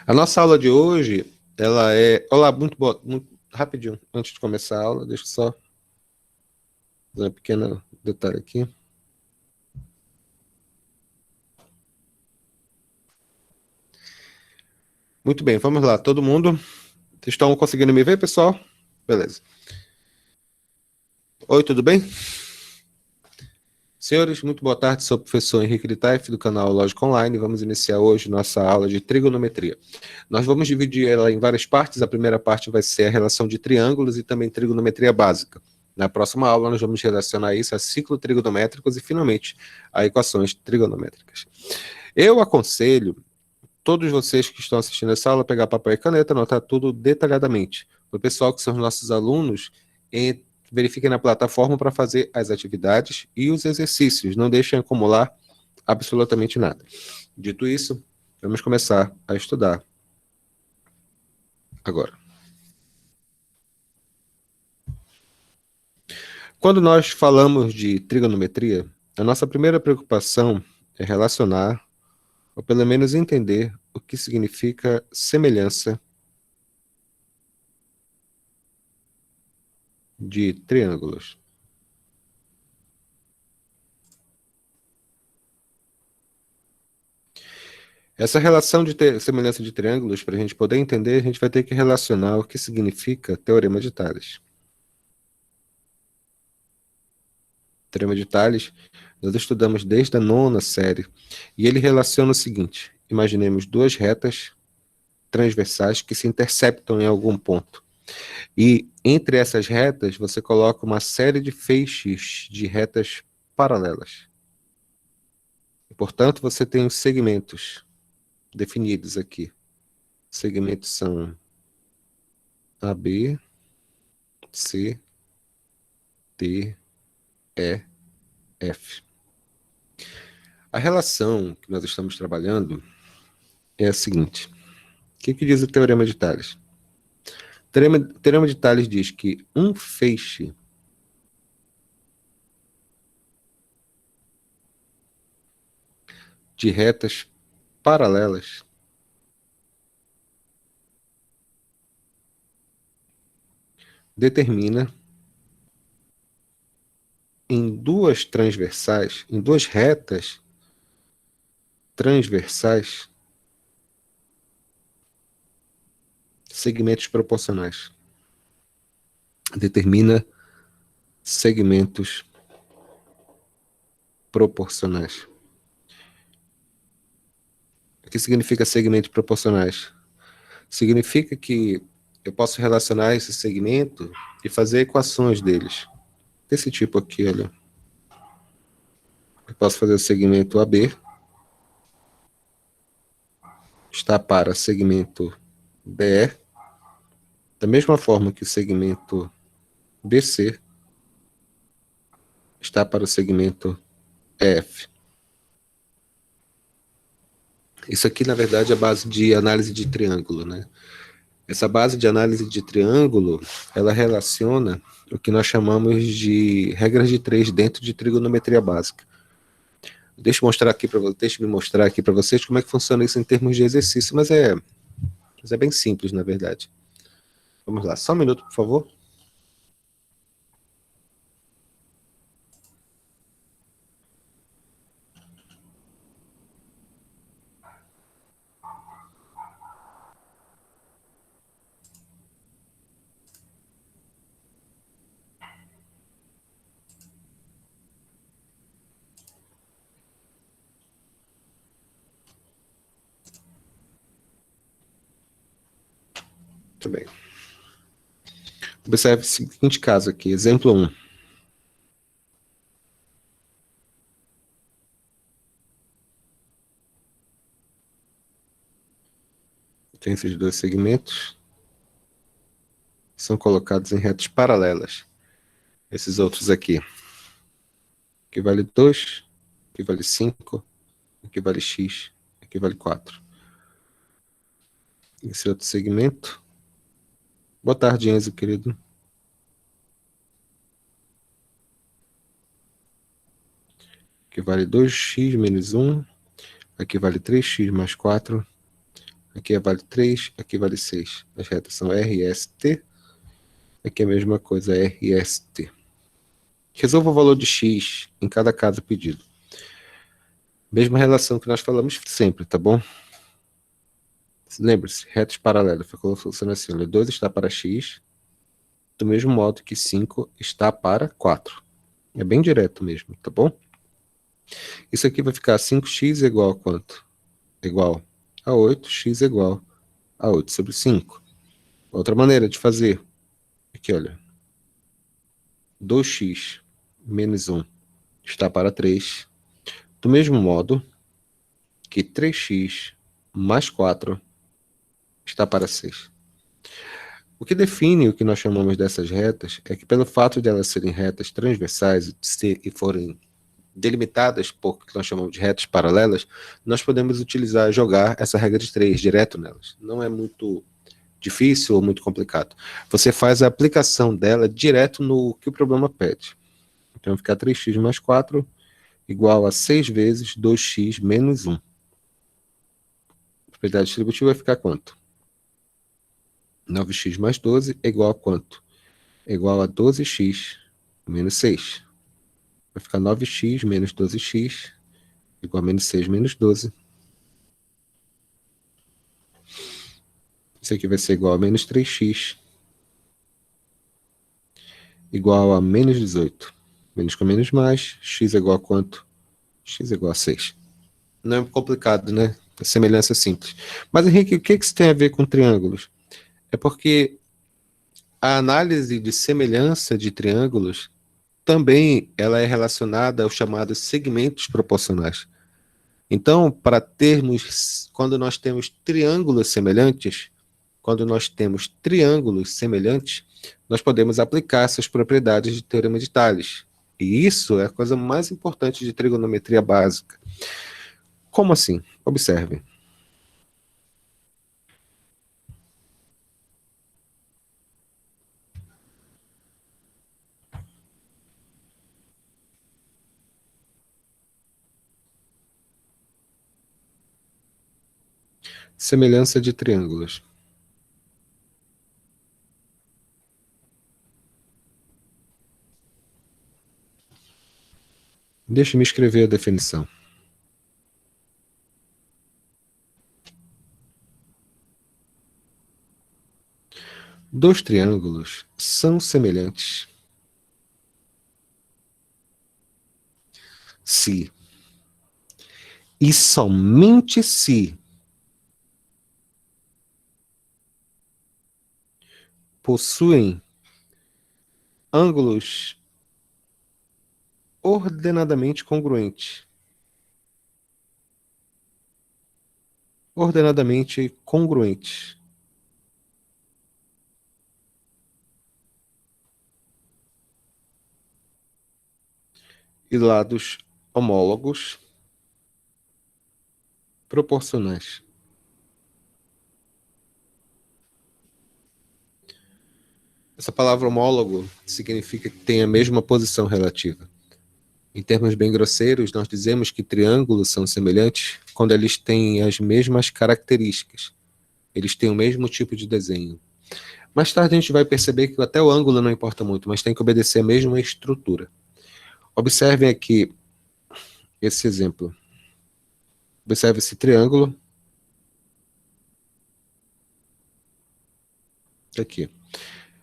A nossa aula de hoje, ela é... Olá, muito boa... Muito... Rapidinho, antes de começar a aula, deixa eu só fazer um pequeno detalhe aqui. Muito bem, vamos lá, todo mundo. Vocês estão conseguindo me ver, pessoal? Beleza. Oi, tudo bem? Senhores, muito boa tarde, sou o professor Henrique de Taif, do canal Lógica Online. Vamos iniciar hoje nossa aula de trigonometria. Nós vamos dividir ela em várias partes. A primeira parte vai ser a relação de triângulos e também trigonometria básica. Na próxima aula, nós vamos relacionar isso a ciclos trigonométricos e, finalmente, a equações trigonométricas. Eu aconselho todos vocês que estão assistindo essa aula pegar papel e caneta, anotar tudo detalhadamente. O pessoal que são os nossos alunos, verifiquem na plataforma para fazer as atividades e os exercícios. Não deixem acumular absolutamente nada. Dito isso, vamos começar a estudar agora. Quando nós falamos de trigonometria, a nossa primeira preocupação é relacionar, ou pelo menos entender, o que significa semelhança de triângulos. Essa relação de semelhança de triângulos, para a gente poder entender, a gente vai ter que relacionar o que significa Teorema de Tales. Teorema de Tales, nós estudamos desde a 9ª série, e ele relaciona o seguinte: imaginemos duas retas transversais que se interceptam em algum ponto. E entre essas retas, você coloca uma série de feixes de retas paralelas. E, portanto, você tem os segmentos definidos aqui. Os segmentos são AB, C, D, E, F. A relação que nós estamos trabalhando é a seguinte. O que diz o Teorema de Tales? O Teorema de Tales diz que um feixe de retas paralelas determina em duas retas transversais, segmentos proporcionais. Determina segmentos proporcionais. O que significa segmentos proporcionais? Significa que eu posso relacionar esse segmento e fazer equações deles. Desse tipo aqui, olha. Eu posso fazer o segmento AB, está para segmento BE, da mesma forma que o segmento BC está para o segmento EF. Isso aqui, na verdade, é a base de análise de triângulo, né? Essa base de análise de triângulo, ela relaciona o que nós chamamos de regras de 3 dentro de trigonometria básica. Deixa eu me mostrar aqui para vocês como é que funciona isso em termos de exercício, mas é bem simples, na verdade. Vamos lá, só um minuto, por favor. Muito bem. Observe o seguinte caso aqui, exemplo 1. Tem esses dois segmentos, são colocados em retas paralelas. Esses outros aqui. Aqui vale 2, aqui vale 5, aqui vale x, aqui vale 4. Esse outro segmento. Boa tarde, Enzo, querido. Aqui vale 2x menos 1. Aqui vale 3x mais 4. Aqui vale 3, aqui vale 6. As retas são R, S, T. Aqui é a mesma coisa, R, S, T. Resolva o valor de x em cada caso pedido. Mesma relação que nós falamos sempre, tá bom? Lembre-se, retas paralelas. Funciona assim, olha, 2 está para x, do mesmo modo que 5 está para 4. É bem direto mesmo, tá bom? Isso aqui vai ficar 5x igual a quanto? Igual a 8, x igual a 8 sobre 5. Outra maneira de fazer, aqui olha, 2x menos 1 está para 3, do mesmo modo que 3x mais 4 está para 6. O que define o que nós chamamos dessas retas é que, pelo fato de elas serem retas transversais e forem delimitadas por o que nós chamamos de retas paralelas, nós podemos jogar essa regra de 3 direto nelas. Não é muito difícil ou muito complicado. Você faz a aplicação dela direto no que o problema pede. Então, vai ficar 3x mais 4 igual a 6 vezes 2x menos 1. A propriedade distributiva vai ficar quanto? 9x mais 12 é igual a quanto? É igual a 12x menos 6. Vai ficar 9x menos 12x igual a menos 6 menos 12. Isso aqui vai ser igual a menos 3x igual a menos 18. Menos com menos mais, x é igual a quanto? X é igual a 6. Não é complicado, né? É semelhança simples. Mas, Henrique, o que isso tem a ver com triângulos? É porque a análise de semelhança de triângulos também ela é relacionada aos chamados segmentos proporcionais. Então, quando nós temos triângulos semelhantes, nós podemos aplicar essas propriedades de teorema de Tales. E isso é a coisa mais importante de trigonometria básica. Como assim? Observe. Semelhança de triângulos. Deixe-me escrever a definição. Dois triângulos são semelhantes se e somente se possuem ângulos ordenadamente congruentes. Ordenadamente congruentes. E lados homólogos proporcionais. Essa palavra homólogo significa que tem a mesma posição relativa. Em termos bem grosseiros, nós dizemos que triângulos são semelhantes quando eles têm as mesmas características. Eles têm o mesmo tipo de desenho. Mais tarde a gente vai perceber que até o ângulo não importa muito, mas tem que obedecer a mesma estrutura. Observem aqui esse exemplo. Observe esse triângulo. Aqui.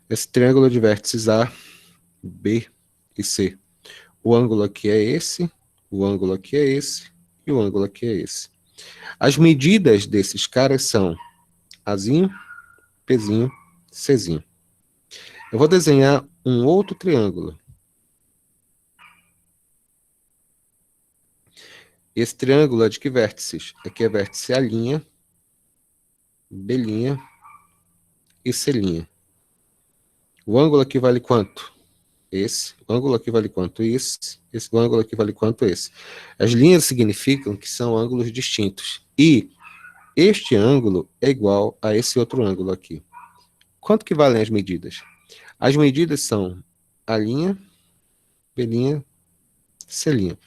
Esse triângulo de vértices A, B e C. O ângulo aqui é esse, o ângulo aqui é esse e o ângulo aqui é esse. As medidas desses caras são Azinho, Pzinho, Czinho. Eu vou desenhar um outro triângulo. Esse triângulo é de que vértices? Aqui é vértice A', B' e C'. O ângulo aqui vale quanto? Esse. O ângulo aqui vale quanto? Esse. O ângulo aqui vale quanto? Esse. As linhas significam que são ângulos distintos. E este ângulo é igual a esse outro ângulo aqui. Quanto que valem as medidas? As medidas são A', B', C'.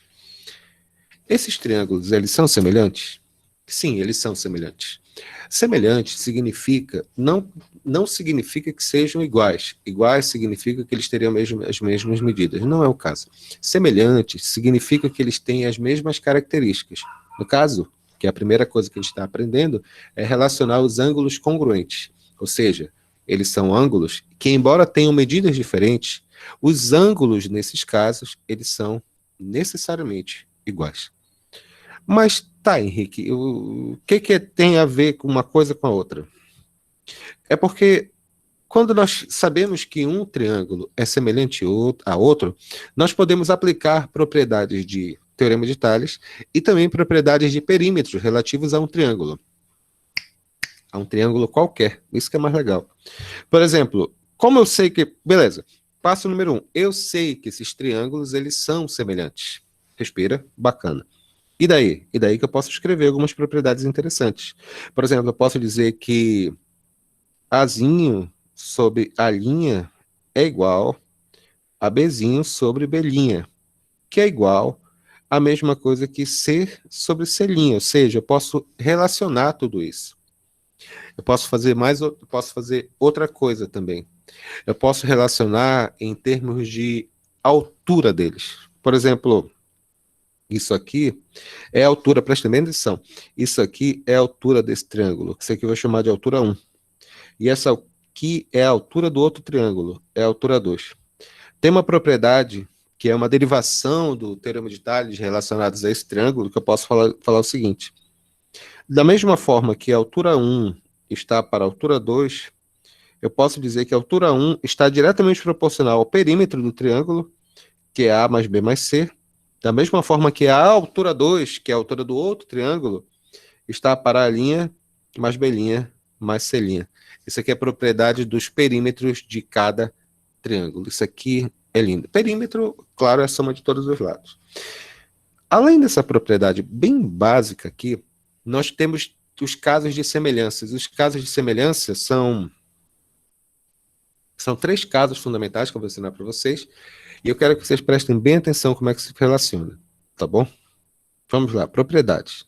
Esses triângulos, eles são semelhantes? Sim, eles são semelhantes. Semelhante significa, não significa que sejam iguais. Iguais significa que eles teriam as mesmas medidas. Não é o caso. Semelhante significa que eles têm as mesmas características. No caso, que é a primeira coisa que a gente está aprendendo, é relacionar os ângulos congruentes. Ou seja, eles são ângulos que, embora tenham medidas diferentes, os ângulos, nesses casos, eles são necessariamente iguais. Mas tá, Henrique, o que tem a ver com uma coisa com a outra? É porque quando nós sabemos que um triângulo é semelhante a outro, nós podemos aplicar propriedades de teorema de Tales e também propriedades de perímetros relativos a um triângulo qualquer. Isso que é mais legal. Por exemplo, como eu sei que... Beleza, passo número 1. Eu sei que esses triângulos, eles são semelhantes. Respira, bacana. E daí? E daí que eu posso escrever algumas propriedades interessantes. Por exemplo, eu posso dizer que Azinho sobre a linha é igual a Bzinho sobre B'linha, que é igual a mesma coisa que C sobre C'linha. Ou seja, eu posso relacionar tudo isso. Eu posso fazer eu posso fazer outra coisa também. Eu posso relacionar em termos de altura deles. Por exemplo, isso aqui é a altura, presta bem atenção. Isso aqui é a altura desse triângulo. Isso aqui eu vou chamar de altura 1. E essa aqui é a altura do outro triângulo, é a altura 2. Tem uma propriedade que é uma derivação do teorema de Tales relacionados a esse triângulo, que eu posso falar o seguinte. Da mesma forma que a altura 1 está para a altura 2, eu posso dizer que a altura 1 está diretamente proporcional ao perímetro do triângulo, que é A mais B mais C, da mesma forma que a altura 2, que é a altura do outro triângulo, está para a linha mais B'linha mais C'linha. Isso aqui é a propriedade dos perímetros de cada triângulo. Isso aqui é lindo. Perímetro, claro, é a soma de todos os lados. Além dessa propriedade bem básica aqui, nós temos os casos de semelhanças. Os casos de semelhança são 3 casos fundamentais que eu vou ensinar para vocês. E eu quero que vocês prestem bem atenção como é que se relaciona. Tá bom? Vamos lá, propriedades.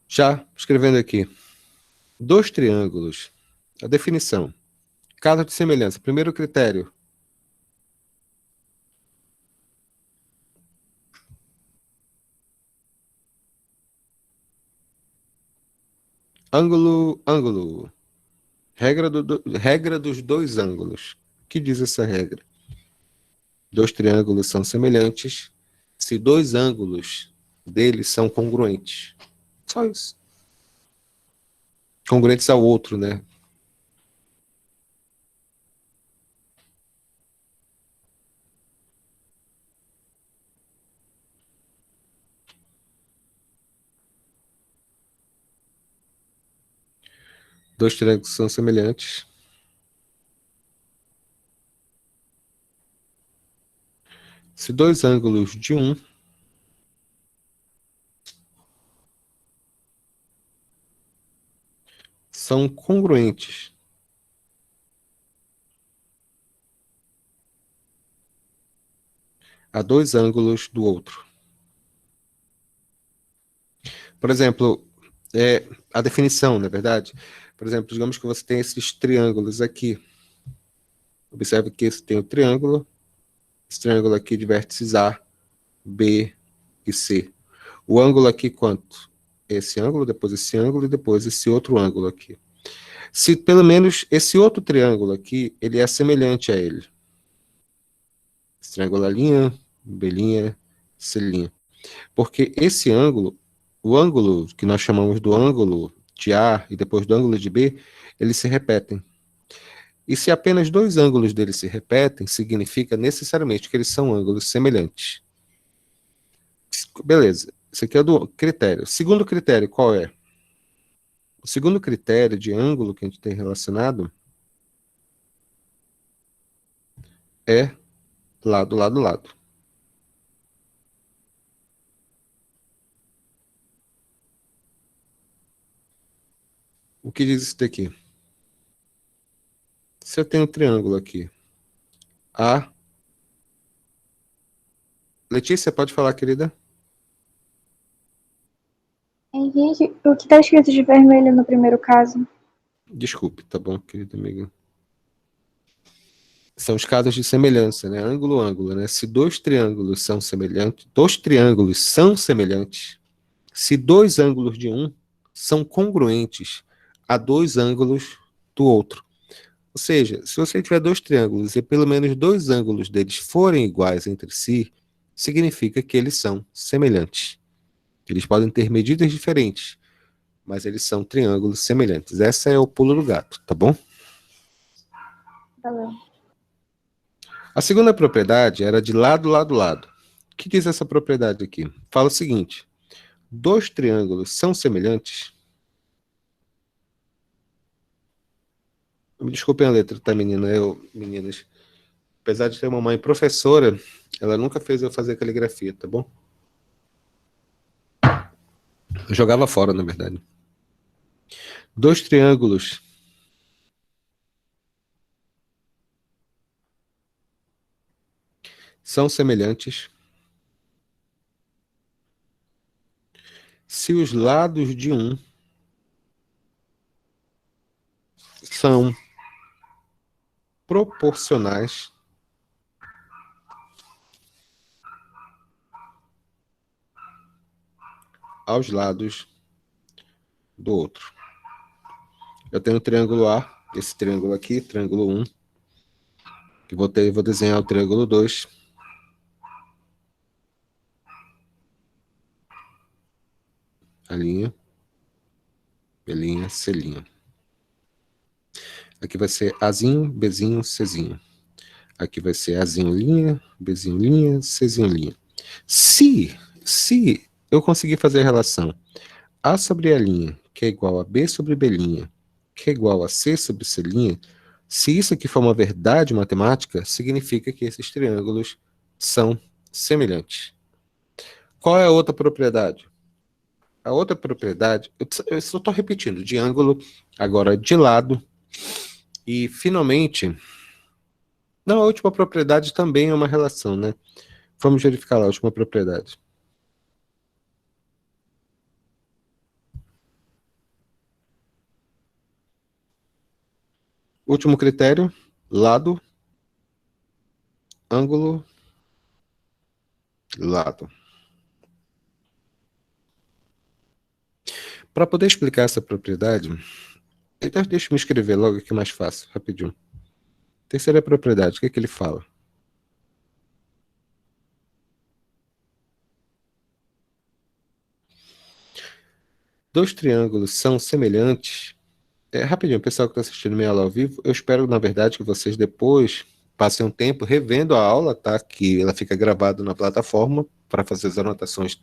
Já escrevendo aqui, 2 triângulos. A definição. Caso de semelhança. Primeiro critério. Ângulo, ângulo. Regra dos 2 ângulos. O que diz essa regra? 2 triângulos são semelhantes se 2 ângulos deles são congruentes. Só isso. Congruentes ao outro, né? Dois triângulos são semelhantes se 2 ângulos de um são congruentes a 2 ângulos do outro. Por exemplo, a definição, não é verdade? Por exemplo, digamos que você tem esses triângulos aqui. Observe que esse tem o triângulo, esse triângulo aqui de vértices A, B e C. O ângulo aqui quanto? Esse ângulo, depois esse ângulo e depois esse outro ângulo aqui. Se pelo menos esse outro triângulo aqui, ele é semelhante a ele. Esse triângulo A', B'linha, C'linha. Porque esse ângulo, o ângulo que nós chamamos do ângulo de A e depois do ângulo de B, eles se repetem. E se apenas 2 ângulos deles se repetem, significa necessariamente que eles são ângulos semelhantes. Beleza, esse aqui é do critério. Segundo critério, qual é? O segundo critério de ângulo que a gente tem relacionado é lado, lado, lado. O que diz isso daqui? Se eu tenho um triângulo aqui, A... Letícia, pode falar, querida? Henrique, o que está escrito de vermelho no primeiro caso? Desculpe, tá bom, querida amiga? São os casos de semelhança, né? Ângulo, ângulo, né? Se dois triângulos são semelhantes, se dois ângulos de um são congruentes a dois ângulos do outro. Ou seja, se você tiver dois triângulos e pelo menos dois ângulos deles forem iguais entre si, significa que eles são semelhantes. Eles podem ter medidas diferentes, mas eles são triângulos semelhantes. Essa é o pulo do gato, tá bom? Valeu. A segunda propriedade era de lado, lado, lado. O que diz essa propriedade aqui? Fala o seguinte: dois triângulos são semelhantes. Me desculpem a letra, tá, menina? Meninas, apesar de ter uma mãe professora, ela nunca fez eu fazer caligrafia, tá bom? Eu jogava fora, na verdade. Dois triângulos são semelhantes se os lados de um são proporcionais aos lados do outro. Eu tenho o triângulo A, esse triângulo aqui, triângulo 1, que vou desenhar o triângulo 2. A linha, B', C'. Aqui vai ser Azinho, Bzinho, Czinho. Aqui vai ser Azinho linha, Bzinho linha, Czinho linha. Se eu conseguir fazer a relação A sobre A linha, que é igual a B sobre B linha, que é igual a C sobre C linha, se isso aqui for uma verdade matemática, significa que esses triângulos são semelhantes. Qual é a outra propriedade? A outra propriedade, eu só estou repetindo, de ângulo, agora de lado, e finalmente, não, a última propriedade também é uma relação, né? Vamos verificar lá a última propriedade. Último critério, lado, ângulo, lado. Para poder explicar essa propriedade, então deixa eu me escrever logo aqui mais fácil, rapidinho. Terceira propriedade, o que é que ele fala? Dois triângulos são semelhantes. Rapidinho, pessoal que está assistindo minha aula ao vivo, eu espero, na verdade, que vocês depois passem um tempo revendo a aula, tá? Que ela fica gravada na plataforma para fazer as anotações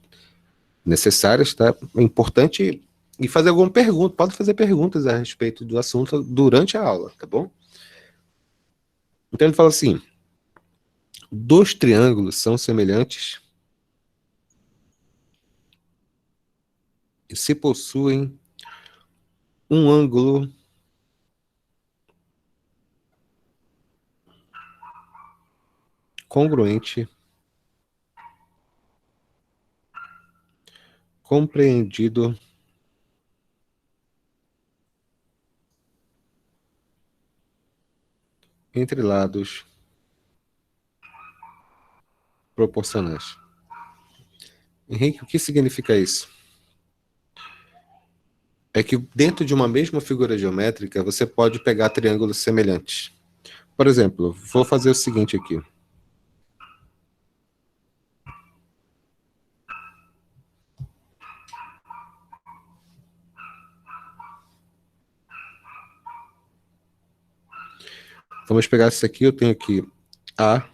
necessárias, tá? É importante e fazer alguma pergunta. Pode fazer perguntas a respeito do assunto durante a aula, tá bom? Então ele fala assim: dois triângulos são semelhantes se possuem um ângulo congruente, compreendido entre lados proporcionais. Henrique, o que significa isso? É que dentro de uma mesma figura geométrica, você pode pegar triângulos semelhantes. Por exemplo, vou fazer o seguinte aqui. Vamos pegar isso aqui, eu tenho aqui A,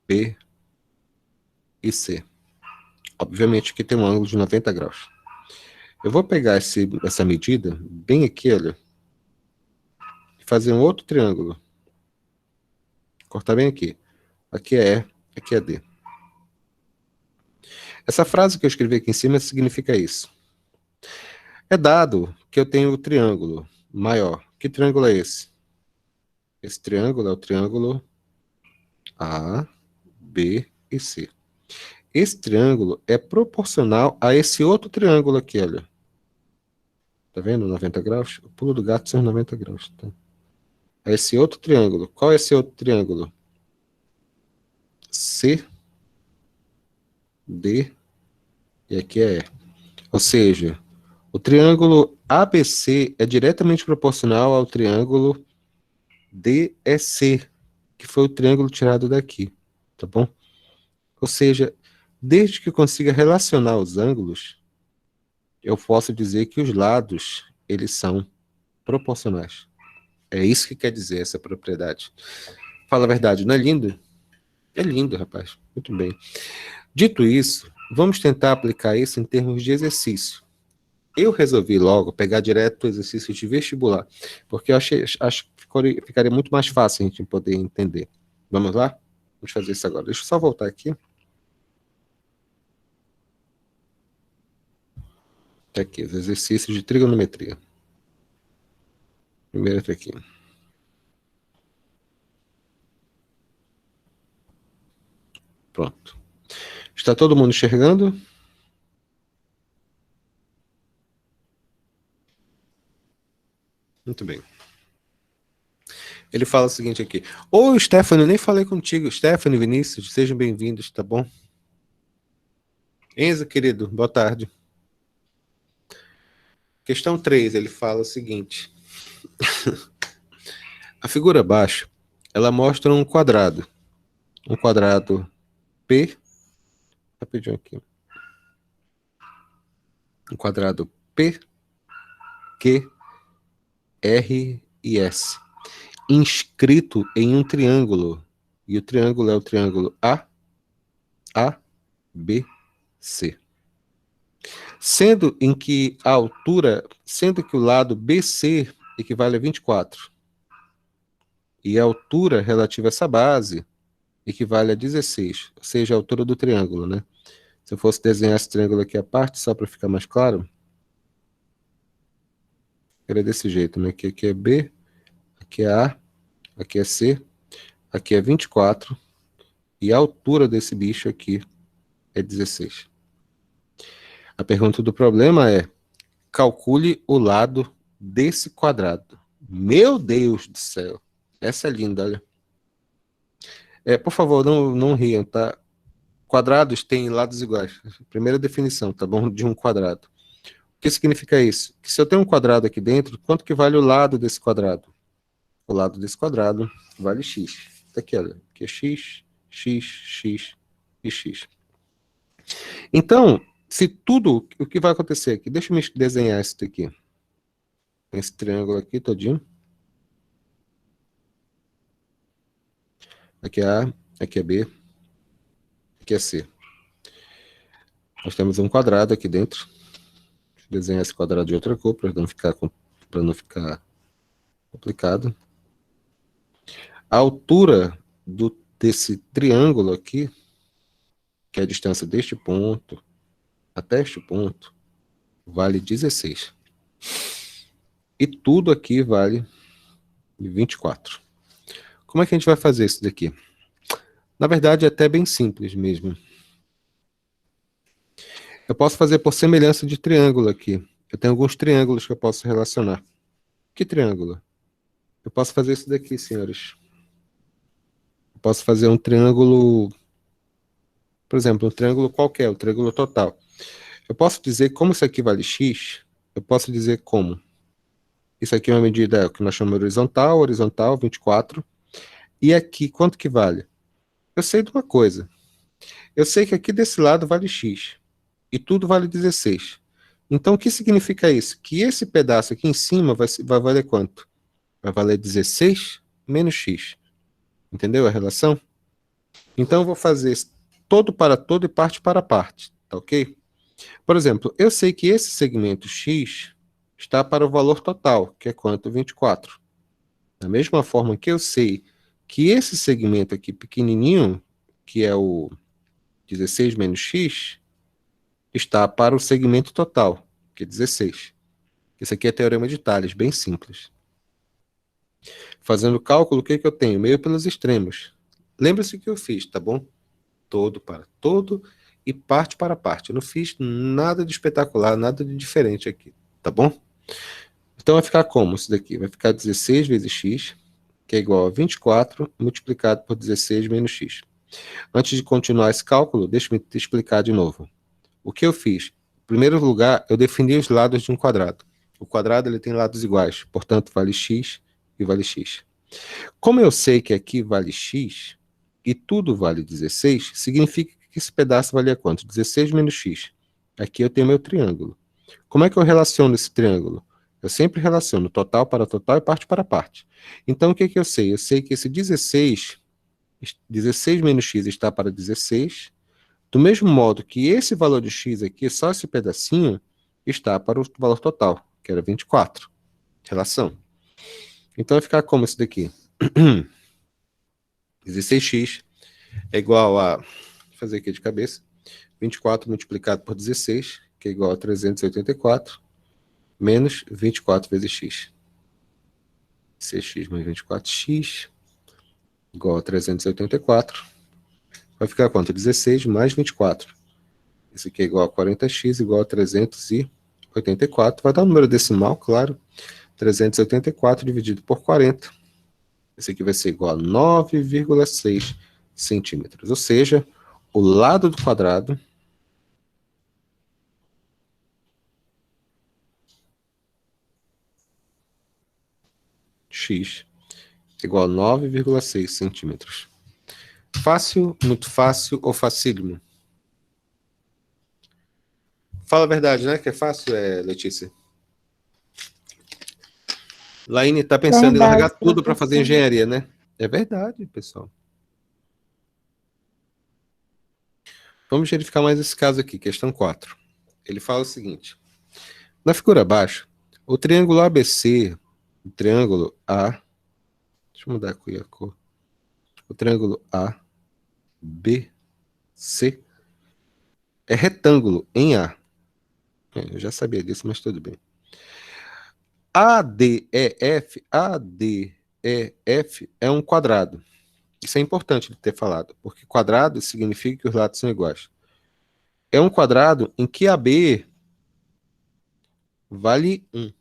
B e C. Obviamente que tem um ângulo de 90 graus. Eu vou pegar essa medida bem aqui, olha, e fazer um outro triângulo. Cortar bem aqui. Aqui é E, aqui é D. Essa frase que eu escrevi aqui em cima significa isso. É dado que eu tenho o triângulo maior. Que triângulo é esse? Esse triângulo é o triângulo A, B e C. Esse triângulo é proporcional a esse outro triângulo aqui, olha. Tá vendo? 90 graus? O pulo do gato são 90 graus. Tá? A esse outro triângulo. Qual é esse outro triângulo? C, D e aqui é E. Ou seja, o triângulo ABC é diretamente proporcional ao triângulo DEC, que foi o triângulo tirado daqui, tá bom? Ou seja, desde que eu consiga relacionar os ângulos, eu posso dizer que os lados, eles são proporcionais. É isso que quer dizer essa propriedade. Fala a verdade, não é lindo? É lindo, rapaz. Muito bem. Dito isso, vamos tentar aplicar isso em termos de exercício. Eu resolvi logo pegar direto o exercício de vestibular, porque eu acho que ficaria muito mais fácil a gente poder entender. Vamos lá? Vamos fazer isso agora. Deixa eu só voltar aqui. Tá aqui, os exercícios de trigonometria. Primeiro tá aqui. Pronto. Está todo mundo enxergando? Muito bem. Ele fala o seguinte aqui. Ô, Stephanie, eu nem falei contigo. Stephanie, Vinícius, sejam bem-vindos, tá bom? Enzo, querido, boa tarde. Questão 3, ele fala o seguinte. A figura abaixo, ela mostra um quadrado. Um quadrado P. Rapidinho aqui. Um quadrado P, Q, R e S. Inscrito em um triângulo. E o triângulo é o triângulo A, B, C. Sendo que o lado BC equivale a 24. E a altura relativa a essa base equivale a 16. Ou seja, a altura do triângulo, né? Se eu fosse desenhar esse triângulo aqui à parte, só para ficar mais claro, era desse jeito, né? Aqui é B, aqui é A, aqui é C, aqui é 24, e a altura desse bicho aqui é 16. A pergunta do problema é, calcule o lado desse quadrado. Meu Deus do céu! Essa é linda, olha. Por favor, não riam, tá? Quadrados têm lados iguais. Primeira definição, tá bom? De um quadrado. O que significa isso? Que se eu tenho um quadrado aqui dentro, quanto que vale o lado desse quadrado? O lado desse quadrado vale x. Tá aqui, olha. Aqui é x, x, x e x. Então, se tudo... O que vai acontecer aqui? Deixa eu me desenhar isso aqui. Esse triângulo aqui todinho. Aqui é A, aqui é B, aqui é C. Nós temos um quadrado aqui dentro. Deixa eu desenhar esse quadrado de outra cor para não ficar complicado. A altura desse triângulo aqui, que é a distância deste ponto até este ponto, vale 16. E tudo aqui vale 24. Como é que a gente vai fazer isso daqui? Na verdade, é até bem simples mesmo. Eu posso fazer por semelhança de triângulo aqui. Eu tenho alguns triângulos que eu posso relacionar. Que triângulo? Eu posso fazer isso daqui, senhores. Eu posso fazer um triângulo, por exemplo, um triângulo qualquer, um triângulo total. Eu posso dizer como isso aqui vale x, eu posso dizer como. Isso aqui é uma medida que nós chamamos de horizontal, 24. E aqui, quanto que vale? Eu sei de uma coisa. Eu sei que aqui desse lado vale x. E tudo vale 16. Então, o que significa isso? Que esse pedaço aqui em cima vai valer quanto? Vai valer 16 menos x. Entendeu a relação? Então, eu vou fazer todo para todo e parte para parte. Tá ok? Por exemplo, eu sei que esse segmento X está para o valor total, que é quanto? 24. Da mesma forma que eu sei que esse segmento aqui pequenininho, que é o 16 menos X, está para o segmento total, que é 16. Isso aqui é teorema de Tales, bem simples. Fazendo o cálculo, o que eu tenho? Meio pelos extremos. Lembra-se que eu fiz, tá bom? Todo para todo e parte para parte. Eu não fiz nada de espetacular, nada de diferente aqui, tá bom? Então vai ficar como isso daqui? Vai ficar 16 vezes x, que é igual a 24 multiplicado por 16 menos x. Antes de continuar esse cálculo, deixa-me te explicar de novo. O que eu fiz? Em primeiro lugar, eu defini os lados de um quadrado. O quadrado ele tem lados iguais, portanto, vale x e vale x. Como eu sei que aqui vale x e tudo vale 16, significa que esse pedaço valia quanto? 16 menos x. Aqui eu tenho meu triângulo. Como é que eu relaciono esse triângulo? Eu sempre relaciono total para total e parte para parte. Então, o que eu sei? Eu sei que esse 16 menos x está para 16, do mesmo modo que esse valor de x aqui, só esse pedacinho, está para o valor total, que era 24. Relação. Então vai ficar como isso daqui? 16x é igual a, vou fazer aqui de cabeça, 24 multiplicado por 16, que é igual a 384, menos 24 vezes x. 6x mais 24x, igual a 384. Vai ficar quanto? 16 mais 24. Isso aqui é igual a 40x, igual a 384. Vai dar um número decimal, claro. 384 dividido por 40. Esse aqui vai ser igual a 9,6 centímetros. Ou seja, o lado do quadrado x igual a 9,6 centímetros. Fácil, muito fácil ou facílimo? Fala a verdade, né? Que é fácil, Letícia? Laine tá pensando em largar Verdade, tudo para fazer professor. engenharia, né? É verdade, pessoal. Vamos verificar mais esse caso aqui, questão 4. Ele fala o seguinte. Na figura abaixo, o triângulo ABC, o triângulo A, deixa eu mudar aqui a cor. O triângulo ABC é retângulo em A. Eu já sabia disso, mas tudo bem. ADEF é um quadrado. Isso é importante de ter falado, porque quadrado significa que os lados são iguais. É um quadrado em que AB vale 1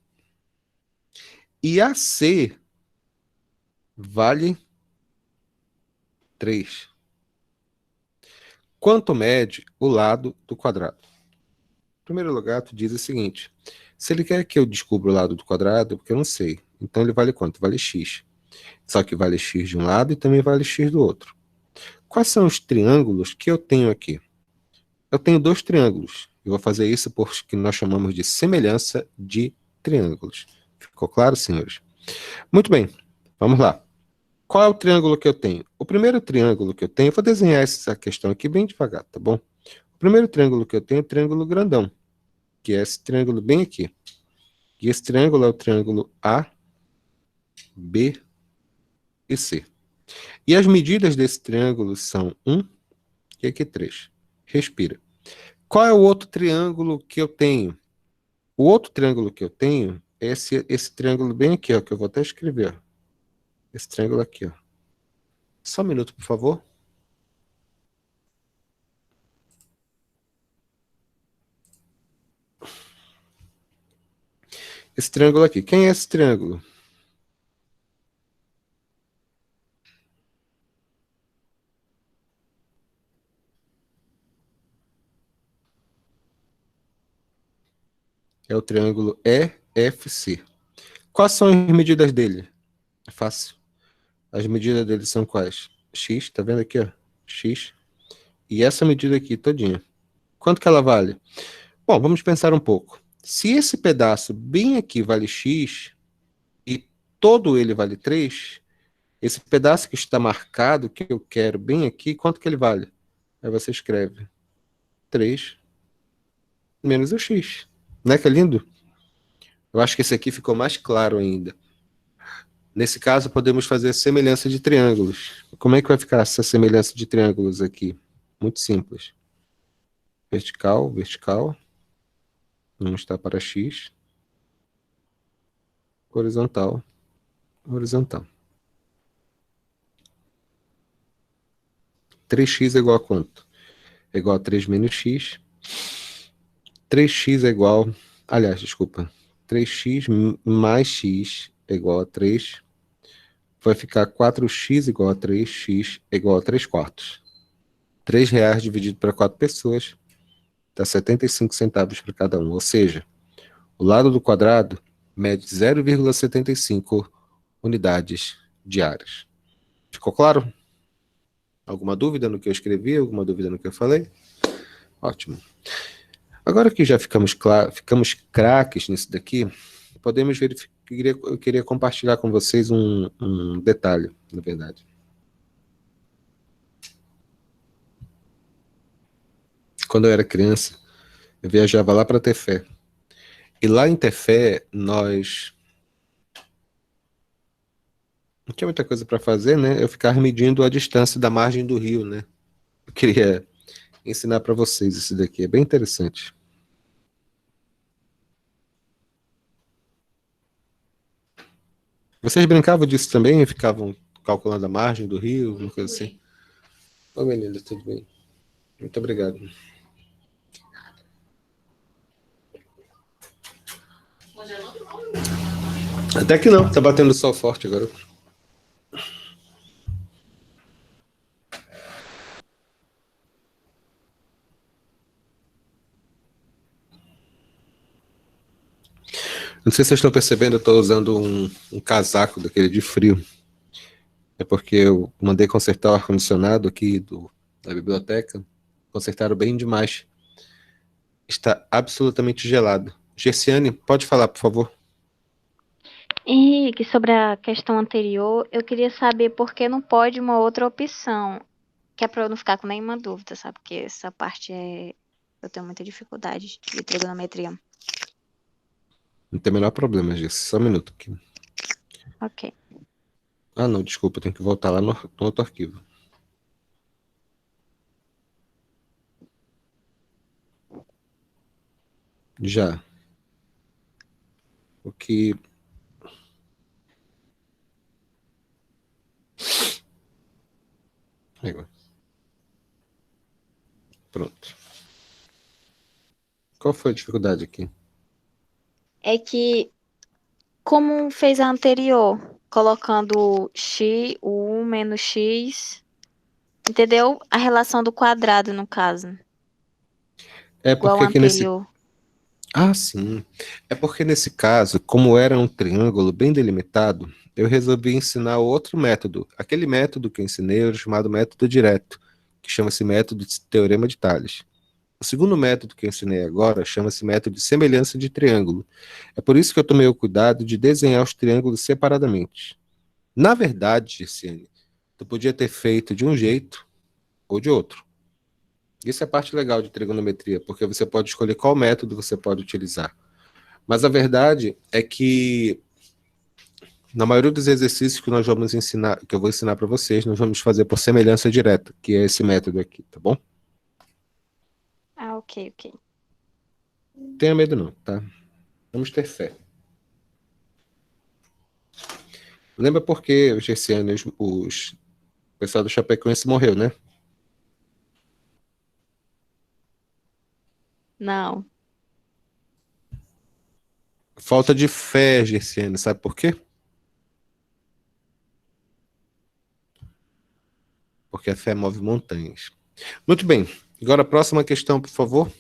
e AC vale 3. Quanto mede o lado do quadrado? Em primeiro lugar, tu diz o seguinte: se ele quer que eu descubra o lado do quadrado, porque eu não sei. Então ele vale quanto? Vale x. Só que vale x de um lado e também vale x do outro. Quais são os triângulos que eu tenho aqui? Eu tenho dois triângulos. Eu vou fazer isso por que nós chamamos de semelhança de triângulos. Ficou claro, senhores? Muito bem, vamos lá. Qual é o triângulo que eu tenho? O primeiro triângulo que eu tenho, eu vou desenhar essa questão aqui bem devagar, tá bom? O primeiro triângulo que eu tenho é o triângulo grandão, que é esse triângulo bem aqui. E esse triângulo é o triângulo A, B e C. E as medidas desse triângulo são 1 e aqui 3. Respira. Qual é o outro triângulo que eu tenho? O outro triângulo que eu tenho é esse triângulo bem aqui, ó, que eu vou até escrever. Ó. Esse triângulo aqui, ó. Só um minuto, por favor. Esse triângulo aqui. Quem é esse triângulo? É o triângulo EFC. Quais são as medidas dele? É fácil. As medidas dele são quais? X, tá vendo aqui, ó? X. E essa medida aqui, todinha. Quanto que ela vale? Bom, vamos pensar um pouco. Se esse pedaço bem aqui vale x e todo ele vale 3, esse pedaço que está marcado, que eu quero bem aqui, quanto que ele vale? Aí você escreve 3 menos o x. Não é que é lindo? Eu acho que esse aqui ficou mais claro ainda. Nesse caso, podemos fazer semelhança de triângulos. Como é que vai ficar essa semelhança de triângulos aqui? Muito simples. Vertical, vertical. Não está para x. Horizontal, horizontal. 3x é igual a quanto? É igual a 3 menos x. 3x é igual... Aliás, desculpa. 3x mais x é igual a 3. Vai ficar 4x igual a 3x é igual a 3 quartos. R$ 3 dividido para 4 pessoas dá 75 centavos para cada um. Ou seja, o lado do quadrado mede 0,75 unidades diárias. Ficou claro? Alguma dúvida no que eu escrevi? Alguma dúvida no que eu falei? Ótimo. Agora que já ficamos craques nisso daqui, podemos verificar. Eu queria compartilhar com vocês um detalhe, na verdade. Quando eu era criança, eu viajava lá para Tefé. E lá em Tefé, nós não tinha muita coisa para fazer, né? Eu ficava medindo a distância da margem do rio, né? Eu queria ensinar para vocês isso daqui, é bem interessante. Vocês brincavam disso também? Ficavam calculando a margem do rio, uma coisa assim? Ô, menina, tudo bem? Muito obrigado. Até que não, tá batendo sol forte agora. Não sei se vocês estão percebendo, eu estou usando um casaco daquele de frio. É porque eu mandei consertar o ar-condicionado aqui da biblioteca. Consertaram bem demais. Está absolutamente gelado. Gerciane, pode falar, por favor? Henrique, sobre a questão anterior, eu queria saber por que não pode uma outra opção, que é para eu não ficar com nenhuma dúvida, sabe? Porque essa parte eu tenho muita dificuldade de trigonometria. Não tem o menor problema, Gerci. Só um minuto aqui. Ok. Ah, não, desculpa, eu tenho que voltar lá no outro arquivo. Já. O que... Agora. Pronto. Qual foi a dificuldade aqui? É que, como fez a anterior, colocando x, o 1 menos x, entendeu? A relação do quadrado, no caso, É igual porque a aqui nesse... anterior. Ah, sim. É porque nesse caso, como era um triângulo bem delimitado, eu resolvi ensinar outro método. Aquele método que eu ensinei era chamado método direto, que chama-se método de teorema de Tales. O segundo método que eu ensinei agora chama-se método de semelhança de triângulo. É por isso que eu tomei o cuidado de desenhar os triângulos separadamente. Na verdade, Gerciane, tu podia ter feito de um jeito ou de outro. Isso é a parte legal de trigonometria, porque você pode escolher qual método você pode utilizar. Mas a verdade é que na maioria dos exercícios que nós vamos ensinar, que eu vou ensinar para vocês, nós vamos fazer por semelhança direta, que é esse método aqui, tá bom? Ah, ok, ok. Não tenha medo não, tá? Vamos ter fé. Lembra porque os Gercianos, o pessoal do Chapecoense morreu, né? Não. Falta de fé, Gerciane, sabe por quê? Porque a fé move montanhas. Muito bem. Agora a próxima questão, por favor.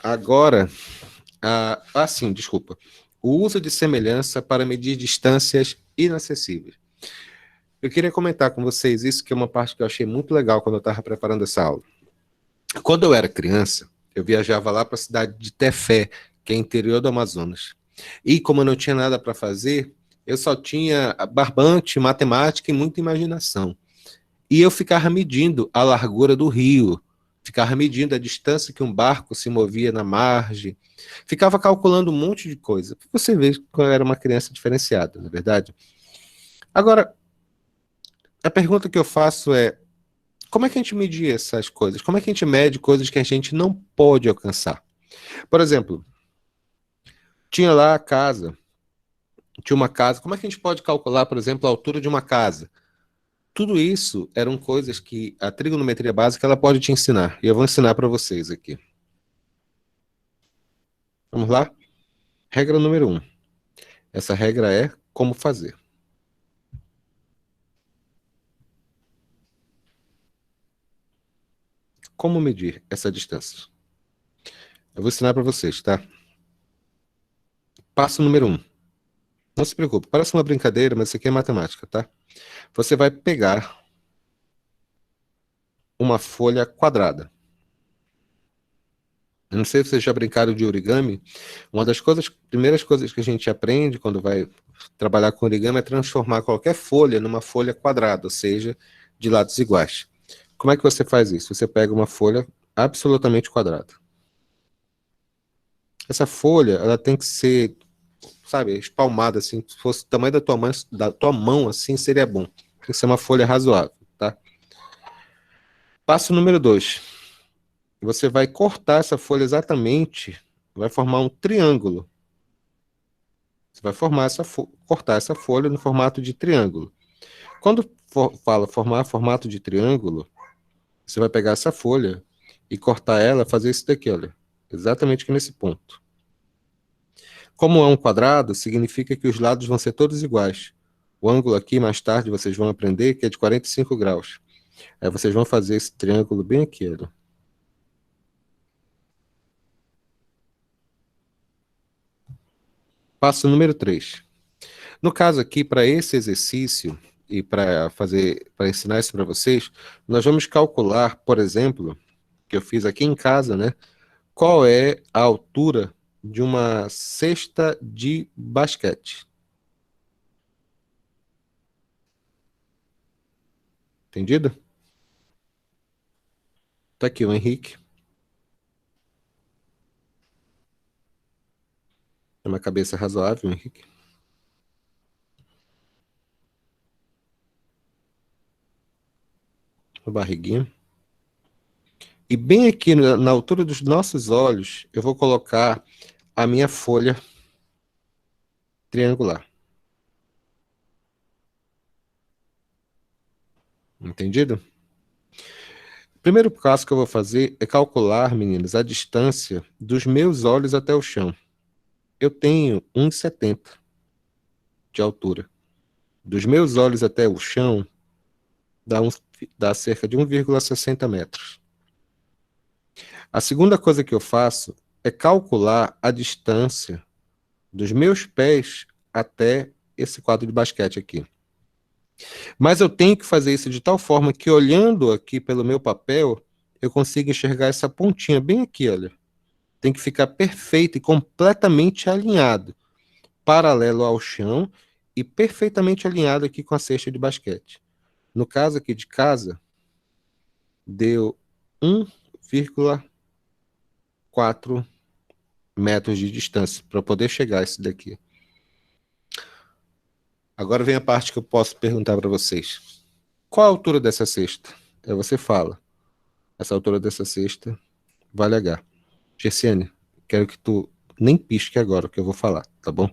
Agora, sim, desculpa. O uso de semelhança para medir distâncias inacessíveis. Eu queria comentar com vocês isso, que é uma parte que eu achei muito legal quando eu estava preparando essa aula. Quando eu era criança, eu viajava lá para a cidade de Tefé, que é interior do Amazonas. E como eu não tinha nada para fazer, eu só tinha barbante, matemática e muita imaginação. E eu ficava medindo a largura do rio, ficava medindo a distância que um barco se movia na margem, ficava calculando um monte de coisa. Você vê que eu era uma criança diferenciada, não é verdade? Agora, a pergunta que eu faço é, como é que a gente media essas coisas? Como é que a gente mede coisas que a gente não pode alcançar? Por exemplo, tinha lá a casa, tinha uma casa, como é que a gente pode calcular, por exemplo, a altura de uma casa? Tudo isso eram coisas que a trigonometria básica ela pode te ensinar. E eu vou ensinar para vocês aqui. Vamos lá? Regra número 1. Essa regra é como fazer. Como medir essa distância? Eu vou ensinar para vocês, tá? Passo número 1. Não se preocupe, parece uma brincadeira, mas isso aqui é matemática, tá? Você vai pegar uma folha quadrada. Eu não sei se vocês já brincaram de origami. Uma das primeiras coisas que a gente aprende quando vai trabalhar com origami é transformar qualquer folha numa folha quadrada, ou seja, de lados iguais. Como é que você faz isso? Você pega uma folha absolutamente quadrada. Essa folha, ela tem que ser, sabe, espalmada assim, se fosse o tamanho da tua mão assim, seria bom. Tem que ser uma folha razoável, tá? Passo número 2. Você vai cortar essa folha exatamente, vai formar um triângulo. Você vai cortar essa folha no formato de triângulo. Quando fala formar formato de triângulo, você vai pegar essa folha e cortar ela, fazer isso daqui, olha, exatamente aqui nesse ponto. Como é um quadrado, significa que os lados vão ser todos iguais. O ângulo aqui, mais tarde, vocês vão aprender que é de 45 graus. Aí vocês vão fazer esse triângulo bem aqui, olha. Passo número 3. No caso aqui, para esse exercício e para ensinar isso para vocês, nós vamos calcular, por exemplo, que eu fiz aqui em casa, né? Qual é a altura de uma cesta de basquete? Entendido? Tá aqui o Henrique. É uma cabeça razoável, Henrique. Uma barriguinha. E bem aqui na altura dos nossos olhos, eu vou colocar a minha folha triangular. Entendido? O primeiro passo que eu vou fazer é calcular, meninas, a distância dos meus olhos até o chão. Eu tenho 1,70 de altura. Dos meus olhos até o chão, dá cerca de 1,60 metros. A segunda coisa que eu faço é calcular a distância dos meus pés até esse quadro de basquete aqui. Mas eu tenho que fazer isso de tal forma que, olhando aqui pelo meu papel, eu consigo enxergar essa pontinha bem aqui, olha. Tem que ficar perfeito e completamente alinhado, paralelo ao chão e perfeitamente alinhado aqui com a cesta de basquete. No caso aqui de casa, deu 1,4 metros de distância para poder chegar a esse daqui. Agora vem a parte que eu posso perguntar para vocês. Qual a altura dessa cesta? Aí você fala. Essa altura dessa cesta vale H. Gersiane, quero que tu nem pisque agora o que eu vou falar, tá bom?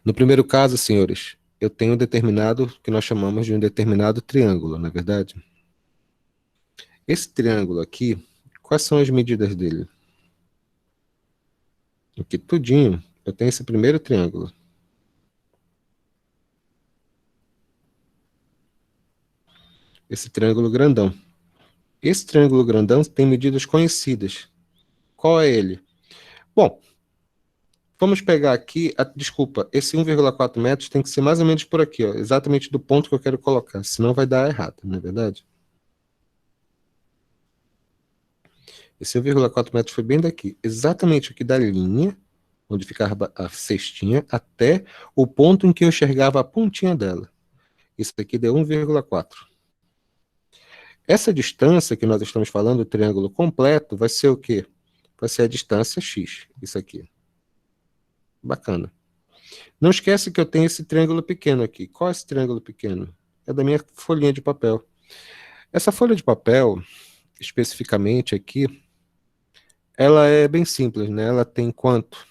No primeiro caso, senhores, eu tenho um determinado, que nós chamamos de um determinado triângulo, não é verdade? Esse triângulo aqui, quais são as medidas dele? Aqui tudinho, eu tenho esse primeiro triângulo. Esse triângulo grandão. Esse triângulo grandão tem medidas conhecidas. Qual é ele? Bom, vamos pegar aqui, desculpa, esse 1,4 metros tem que ser mais ou menos por aqui, ó, exatamente do ponto que eu quero colocar, senão vai dar errado, não é verdade? Esse 1,4 metros foi bem daqui, exatamente aqui da linha, onde ficava a cestinha, até o ponto em que eu enxergava a pontinha dela. Isso aqui deu 1,4. Essa distância que nós estamos falando, o triângulo completo, vai ser o quê? Vai ser a distância x, isso aqui. Bacana. Não esquece que eu tenho esse triângulo pequeno aqui. Qual é esse triângulo pequeno? É da minha folhinha de papel. Essa folha de papel, especificamente aqui, ela é bem simples, né? Ela tem quanto?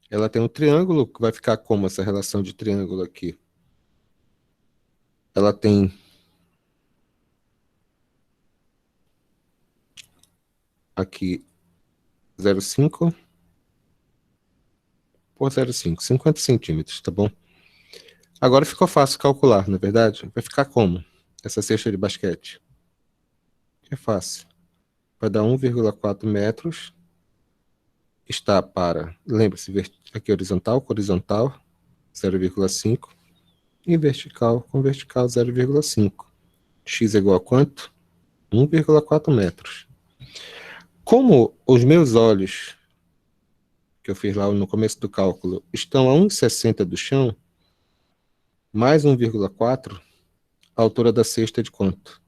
Ela tem um triângulo, que vai ficar como essa relação de triângulo aqui? Ela tem aqui 0,5 por 0,5, 50 centímetros, tá bom? Agora ficou fácil calcular, não é verdade? Vai ficar como essa cesta de basquete? É fácil. Vai dar 1,4 metros. Está para, lembre-se, aqui horizontal com horizontal, 0,5. E vertical com vertical, 0,5. X é igual a quanto? 1,4 metros. Como os meus olhos, que eu fiz lá no começo do cálculo, estão a 1,60 do chão, mais 1,4, a altura da cesta é de quanto?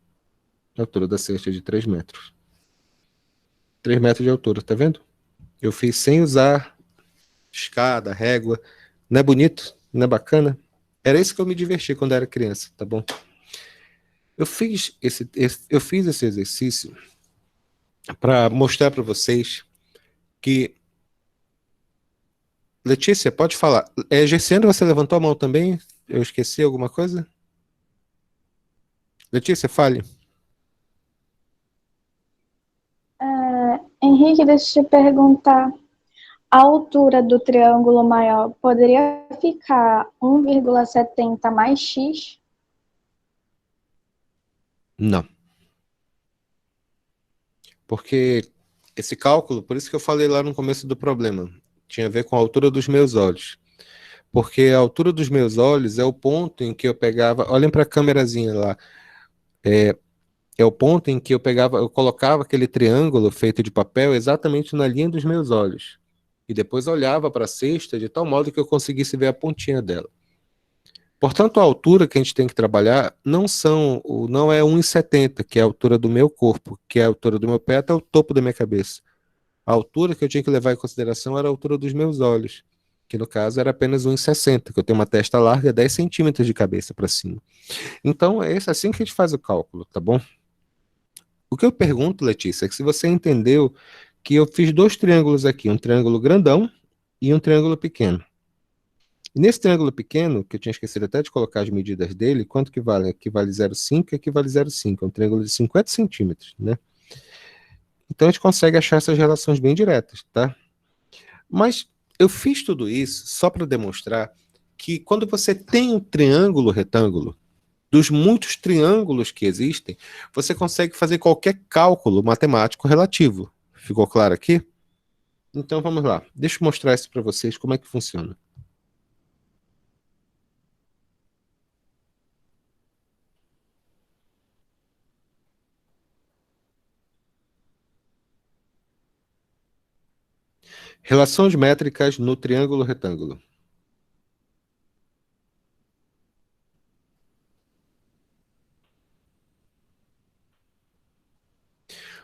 A altura da cesta é de 3 metros. 3 metros de altura, tá vendo? Eu fiz sem usar escada, régua. Não é bonito? Não é bacana? Era isso que eu me diverti quando era criança, tá bom? Eu fiz esse exercício para mostrar para vocês que... Letícia, pode falar. Gerciano, você levantou a mão também? Eu esqueci alguma coisa? Letícia, fale. Henrique, deixa eu te perguntar. A altura do triângulo maior poderia ficar 1,70 mais x? Não. Porque esse cálculo, por isso que eu falei lá no começo do problema, tinha a ver com a altura dos meus olhos. Porque a altura dos meus olhos é o ponto em que eu pegava... Olhem para a câmerazinha lá. É o ponto em que eu colocava aquele triângulo feito de papel exatamente na linha dos meus olhos. E depois olhava para a cesta de tal modo que eu conseguisse ver a pontinha dela. Portanto, a altura que a gente tem que trabalhar não é 1,70, que é a altura do meu corpo, que é a altura do meu pé até o topo da minha cabeça. A altura que eu tinha que levar em consideração era a altura dos meus olhos, que no caso era apenas 1,60, que eu tenho uma testa larga, 10 centímetros de cabeça para cima. Então, é assim que a gente faz o cálculo, tá bom? O que eu pergunto, Letícia, é que se você entendeu que eu fiz dois triângulos aqui, um triângulo grandão e um triângulo pequeno. E nesse triângulo pequeno, que eu tinha esquecido até de colocar as medidas dele, quanto que vale? Aqui vale 0,5 e aqui vale 0,5. É um triângulo de 50 centímetros, né? Então a gente consegue achar essas relações bem diretas, tá? Mas eu fiz tudo isso só para demonstrar que quando você tem um triângulo retângulo, dos muitos triângulos que existem, você consegue fazer qualquer cálculo matemático relativo. Ficou claro aqui? Então vamos lá. Deixa eu mostrar isso para vocês, como é que funciona. Relações métricas no triângulo retângulo.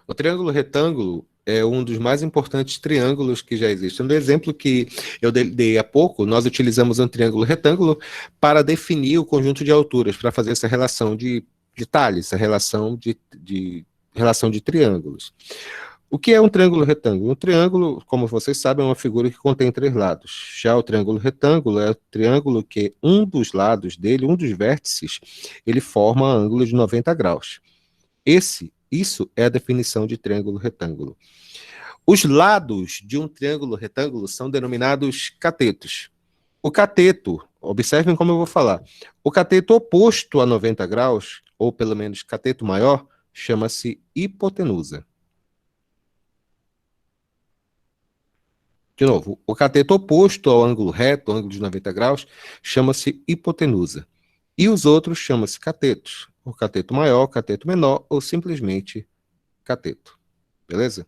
O triângulo retângulo é um dos mais importantes triângulos que já existem. No exemplo que eu dei há pouco, nós utilizamos um triângulo retângulo para definir o conjunto de alturas, para fazer essa relação de Tales, essa relação de triângulos. O que é um triângulo retângulo? Um triângulo, como vocês sabem, é uma figura que contém três lados. Já o triângulo retângulo é o triângulo que um dos lados dele, um dos vértices, ele forma ângulo de 90 graus. Isso é a definição de triângulo retângulo. Os lados de um triângulo retângulo são denominados catetos. O cateto, observem como eu vou falar, o cateto oposto a 90 graus, ou pelo menos cateto maior, chama-se hipotenusa. De novo, o cateto oposto ao ângulo reto, ao ângulo de 90 graus, chama-se hipotenusa. E os outros chamam-se catetos. O cateto maior, cateto menor ou simplesmente cateto. Beleza?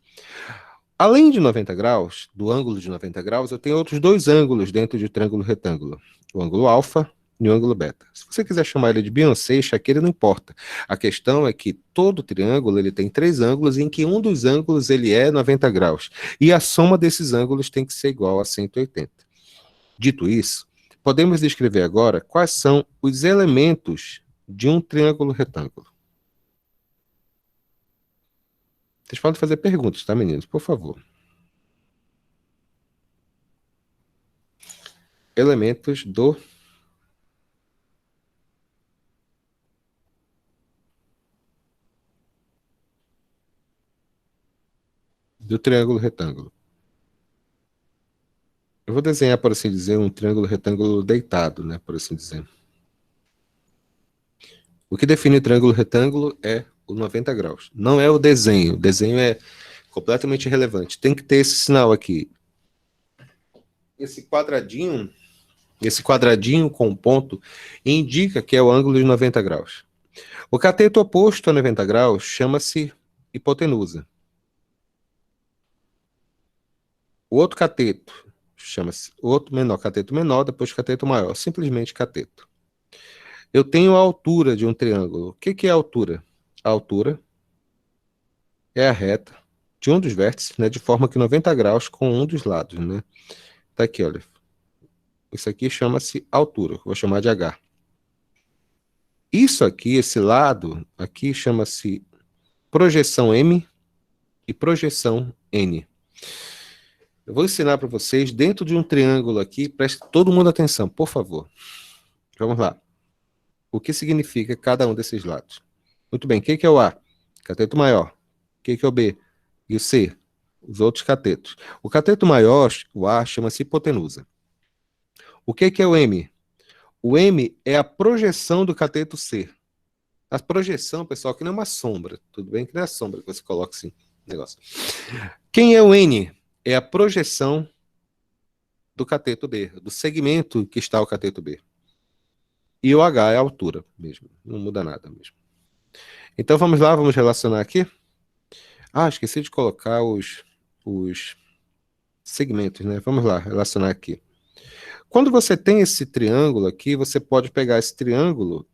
Além de 90 graus, do ângulo de 90 graus, eu tenho outros dois ângulos dentro de triângulo retângulo. O ângulo alfa e o ângulo beta. Se você quiser chamar ele de Beyoncé, Shakira, não importa. A questão é que todo triângulo ele tem três ângulos em que um dos ângulos ele é 90 graus. E a soma desses ângulos tem que ser igual a 180. Dito isso, podemos descrever agora quais são os elementos de um triângulo retângulo. Vocês podem fazer perguntas, tá, meninos? Por favor. Elementos do triângulo retângulo. Eu vou desenhar, por assim dizer, um triângulo retângulo deitado, né, por assim dizer. O que define o triângulo retângulo é o 90 graus. Não é o desenho. O desenho é completamente irrelevante. Tem que ter esse sinal aqui. Esse quadradinho com ponto indica que é o ângulo de 90 graus. O cateto oposto a 90 graus chama-se hipotenusa. O outro cateto chama-se outro menor, cateto menor, depois cateto maior, simplesmente cateto. Eu tenho a altura de um triângulo. O que é a altura? A altura é a reta de um dos vértices, né, de forma que 90 graus com um dos lados, né? Tá aqui, olha. Isso aqui chama-se altura, eu vou chamar de H. Isso aqui, esse lado aqui chama-se projeção M e projeção N. Eu vou ensinar para vocês dentro de um triângulo aqui, preste todo mundo atenção, por favor. Vamos lá. O que significa cada um desses lados? Muito bem, o que é o A? Cateto maior. O que é o B? E o C? Os outros catetos. O cateto maior, o A, chama-se hipotenusa. O que é o M? O M é a projeção do cateto C. A projeção, pessoal, que não é uma sombra. Tudo bem? Que não é a sombra que você coloca assim, negócio. Quem é o N? É a projeção do cateto B, do segmento que está o cateto B. E o H é a altura mesmo. Não muda nada mesmo. Então vamos lá, vamos relacionar aqui. Ah, esqueci de colocar os segmentos, né? Vamos lá, relacionar aqui. Quando você tem esse triângulo aqui, você pode pegar esse triângulo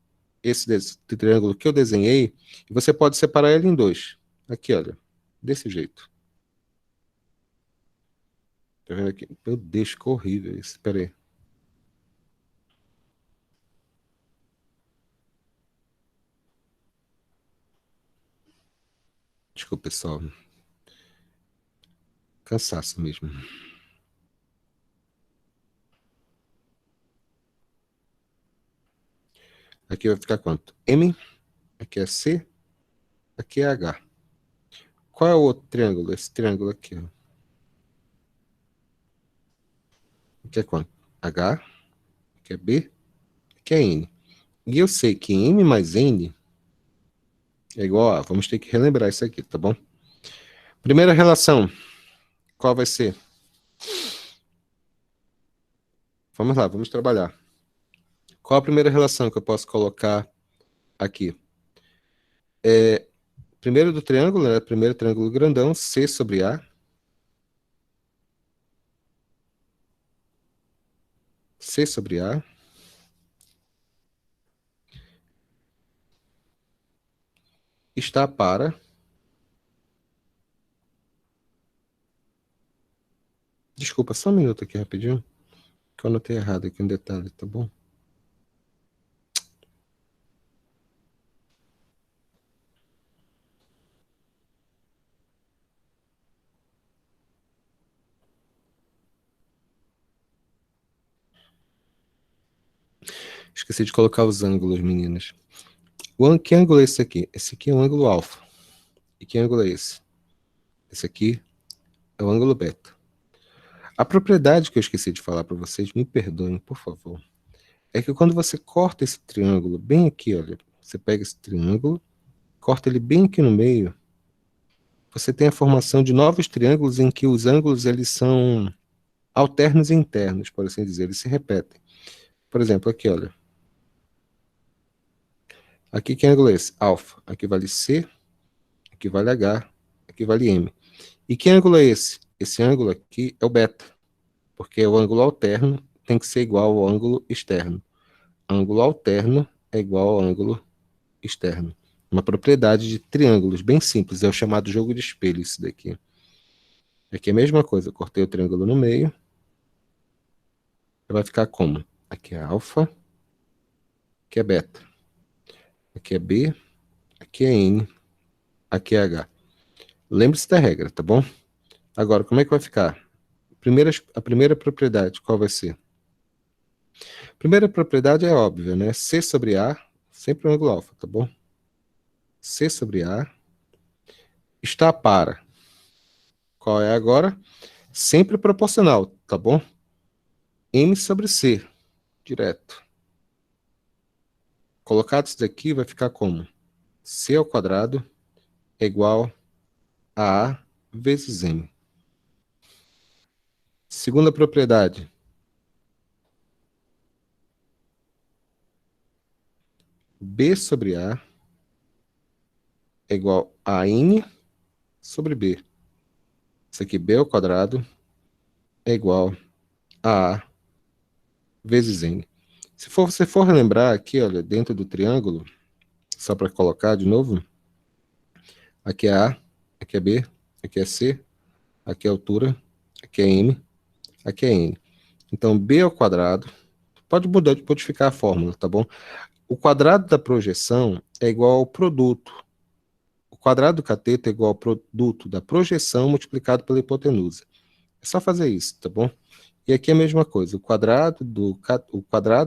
triângulo que eu desenhei, e você pode separar ele em dois. Aqui, olha, desse jeito. Tá vendo aqui? Meu Deus, que horrível isso. Espera aí. Desculpa, pessoal. Cansaço mesmo. Aqui vai ficar quanto? M, aqui é C, aqui é H. Qual é o outro triângulo? Esse triângulo aqui, ó. Aqui é quanto? H, aqui é B, aqui é N. E eu sei que M mais N é igual a... Vamos ter que relembrar isso aqui, tá bom? Primeira relação, qual vai ser? Vamos lá, vamos trabalhar. Qual a primeira relação que eu posso colocar aqui? Primeiro do triângulo, né? Primeiro triângulo grandão, C sobre A. C sobre A. Está para... Desculpa, só um minuto aqui rapidinho, que eu anotei errado aqui um detalhe, tá bom? Esqueci de colocar os ângulos, meninas. Que ângulo é esse aqui? Esse aqui é o ângulo alfa. E que ângulo é esse? Esse aqui é o ângulo beta. A propriedade que eu esqueci de falar para vocês, me perdoem, por favor, é que quando você corta esse triângulo bem aqui, olha, você pega esse triângulo, corta ele bem aqui no meio, você tem a formação de novos triângulos em que os ângulos eles são alternos e internos, por assim dizer, eles se repetem. Por exemplo, aqui, olha. Aqui que ângulo é esse? Alfa. Aqui vale C, aqui vale H, aqui vale M. E que ângulo é esse? Esse ângulo aqui é o beta, porque o ângulo alterno tem que ser igual ao ângulo externo. Ângulo alterno é igual ao ângulo externo. Uma propriedade de triângulos bem simples, é o chamado jogo de espelho isso daqui. Aqui é a mesma coisa, eu cortei o triângulo no meio. Vai ficar como? Aqui é alfa, aqui é beta. Aqui é B, aqui é N, aqui é H. Lembre-se da regra, tá bom? Agora, como é que vai ficar? A primeira propriedade, qual vai ser? A primeira propriedade é óbvia, né? C sobre A, sempre um ângulo alfa, tá bom? C sobre A está para. Qual é agora? Sempre proporcional, tá bom? M sobre C, direto. Colocado isso daqui, vai ficar como? C ao quadrado é igual a A vezes M. Segunda propriedade. B sobre A é igual a N sobre B. Isso aqui, B ao quadrado, é igual a A vezes N. Se você for lembrar aqui, olha, dentro do triângulo, só para colocar de novo, aqui é A, aqui é B, aqui é C, aqui é altura, aqui é M, aqui é N. Então, B ao quadrado, pode modificar a fórmula, tá bom? O quadrado da projeção é igual ao produto. O quadrado do cateto é igual ao produto da projeção multiplicado pela hipotenusa. É só fazer isso, tá bom? E aqui é a mesma coisa. O quadrado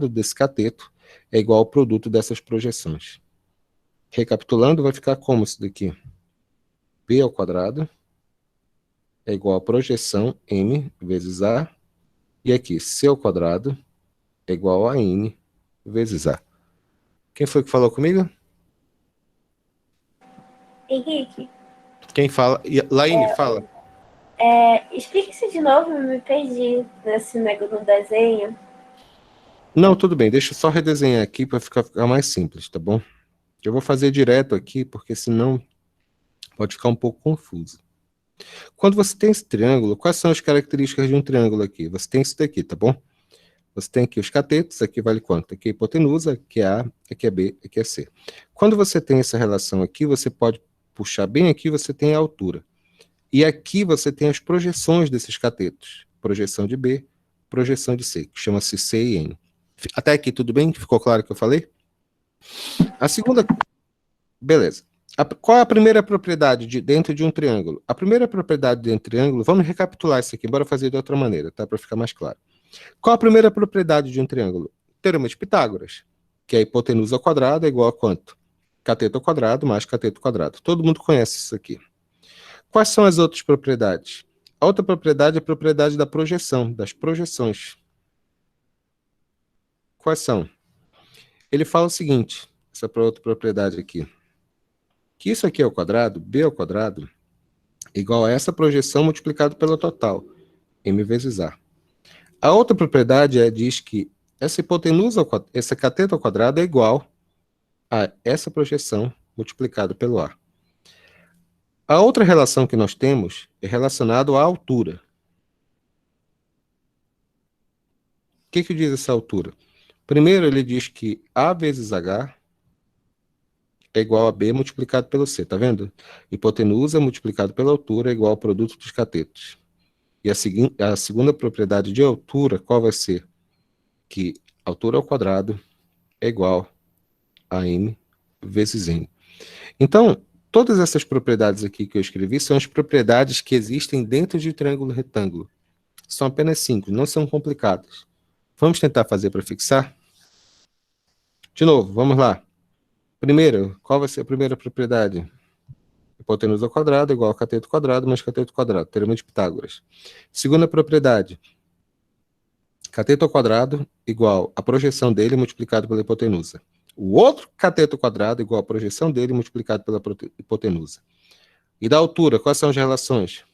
desse cateto é igual ao produto dessas projeções. Recapitulando, vai ficar como isso daqui? B ao quadrado é igual a projeção M vezes A. E aqui, C ao quadrado é igual a N vezes A. Quem foi que falou comigo? Henrique, Quem fala? Laine, fala. explica isso de novo, eu me perdi nesse negócio do desenho. Não, tudo bem. Deixa eu só redesenhar aqui para ficar mais simples, tá bom? Eu vou fazer direto aqui, porque senão pode ficar um pouco confuso. Quando você tem esse triângulo, quais são as características de um triângulo aqui? Você tem isso daqui, tá bom? Você tem aqui os catetos, aqui vale quanto? Aqui é hipotenusa, aqui é A, aqui é B, aqui é C. Quando você tem essa relação aqui, você pode puxar bem aqui, você tem a altura. E aqui você tem as projeções desses catetos. Projeção de B, projeção de C, que chama-se C e N. Até aqui tudo bem? Ficou claro o que eu falei? A segunda... Beleza. Qual é a primeira propriedade dentro de um triângulo? A primeira propriedade dentro de um triângulo, vamos recapitular isso aqui, bora fazer de outra maneira, tá? Para ficar mais claro. Qual a primeira propriedade de um triângulo? Teorema de Pitágoras, que é a hipotenusa ao quadrado é igual a quanto? Cateto ao quadrado mais cateto ao quadrado. Todo mundo conhece isso aqui. Quais são as outras propriedades? A outra propriedade é a propriedade da projeção, das projeções. Quais são? Ele fala o seguinte, essa outra propriedade aqui, que isso aqui ao quadrado, B ao quadrado, é igual a essa projeção multiplicado pela total, M vezes A. A outra propriedade diz que essa hipotenusa, esse cateto ao quadrado é igual a essa projeção multiplicado pelo A. A outra relação que nós temos é relacionada à altura. O que diz essa altura? Primeiro, ele diz que A vezes H é igual a B multiplicado pelo C, tá vendo? Hipotenusa multiplicado pela altura é igual ao produto dos catetos. E a segunda propriedade de altura, qual vai ser? Que altura ao quadrado é igual a M vezes N. Então, todas essas propriedades aqui que eu escrevi são as propriedades que existem dentro de triângulo retângulo. São apenas 5, não são complicadas. Vamos tentar fazer para fixar? De novo, vamos lá. Primeiro, qual vai ser a primeira propriedade? Hipotenusa ao quadrado é igual a cateto ao quadrado mais cateto ao quadrado, teorema de Pitágoras. Segunda propriedade, cateto ao quadrado igual a projeção dele multiplicado pela hipotenusa. O outro cateto ao quadrado igual a projeção dele multiplicado pela hipotenusa. E da altura, quais são as relações?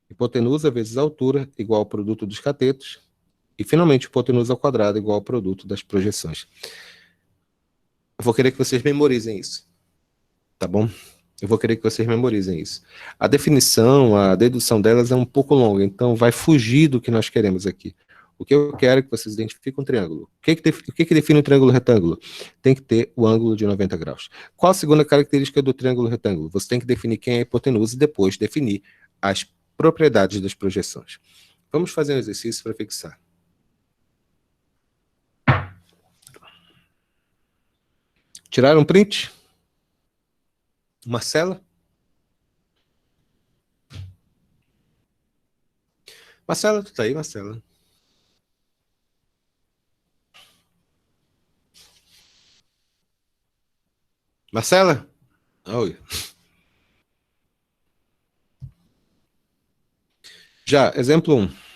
Hipotenusa vezes altura igual ao produto dos catetos. E, finalmente, hipotenusa ao quadrado igual ao produto das projeções. Eu vou querer que vocês memorizem isso. Tá bom? Eu vou querer que vocês memorizem isso. A definição, a dedução delas é um pouco longa, então vai fugir do que nós queremos aqui. O que eu quero é que vocês identifiquem um triângulo. O que define um triângulo retângulo? Tem que ter o ângulo de 90 graus. Qual a segunda característica do triângulo retângulo? Você tem que definir quem é a hipotenusa e depois definir as propriedades das projeções. Vamos fazer um exercício para fixar. Tiraram um print? Marcela? Marcela, tu tá aí, Marcela? Marcela? Oi. Já, exemplo 1.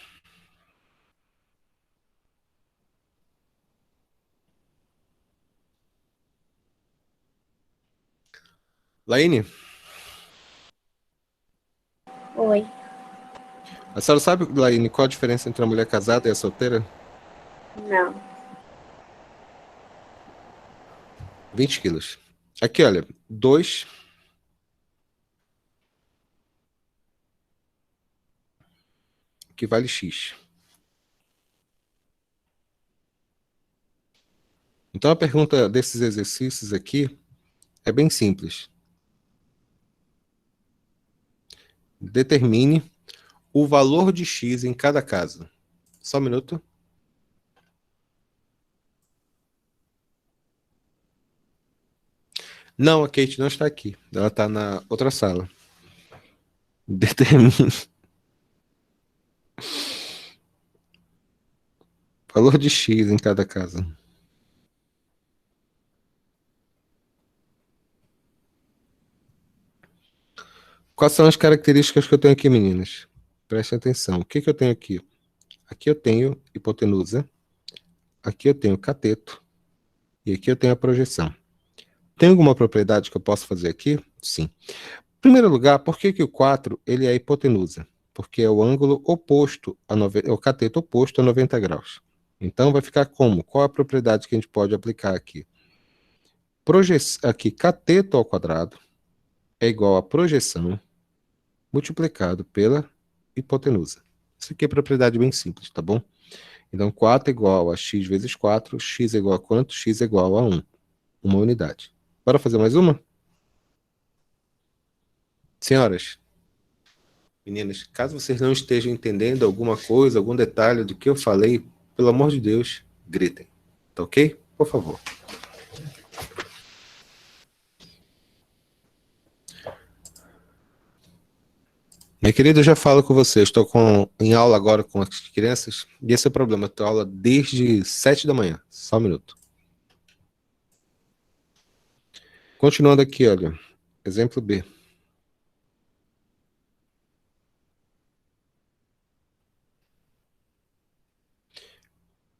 Laine, Oi. a senhora sabe, Laine, qual a diferença entre a mulher casada e a solteira? Não. 20 quilos. Aqui, olha, 2 que vale X. Então a pergunta desses exercícios aqui é bem simples. Determine o valor de X em cada caso. Só um minuto. Não, a Kate não está aqui. Ela está na outra sala. Determine o valor de X em cada caso. Quais são as características que eu tenho aqui, meninas? Prestem atenção. O que eu tenho aqui? Aqui eu tenho hipotenusa. Aqui eu tenho cateto. E aqui eu tenho a projeção. Tem alguma propriedade que eu posso fazer aqui? Sim. Em primeiro lugar, por que o 4 ele é hipotenusa? Porque é o ângulo oposto, é o cateto oposto a 90 graus. Então vai ficar como? Qual a propriedade que a gente pode aplicar aqui? Aqui, cateto ao quadrado é igual a projeção multiplicado pela hipotenusa. Isso aqui é propriedade bem simples, tá bom? Então 4 é igual a x vezes 4, x é igual a quanto? X é igual a 1, uma unidade. Bora fazer mais uma? Senhoras, meninas, caso vocês não estejam entendendo alguma coisa, algum detalhe do que eu falei, pelo amor de Deus, gritem. Tá ok? Por favor. Minha querida, eu já falo com você. Estou em aula agora com as crianças. E esse é o problema. Eu tenho aula desde 7 da manhã. Só um minuto. Continuando aqui, olha. Exemplo B.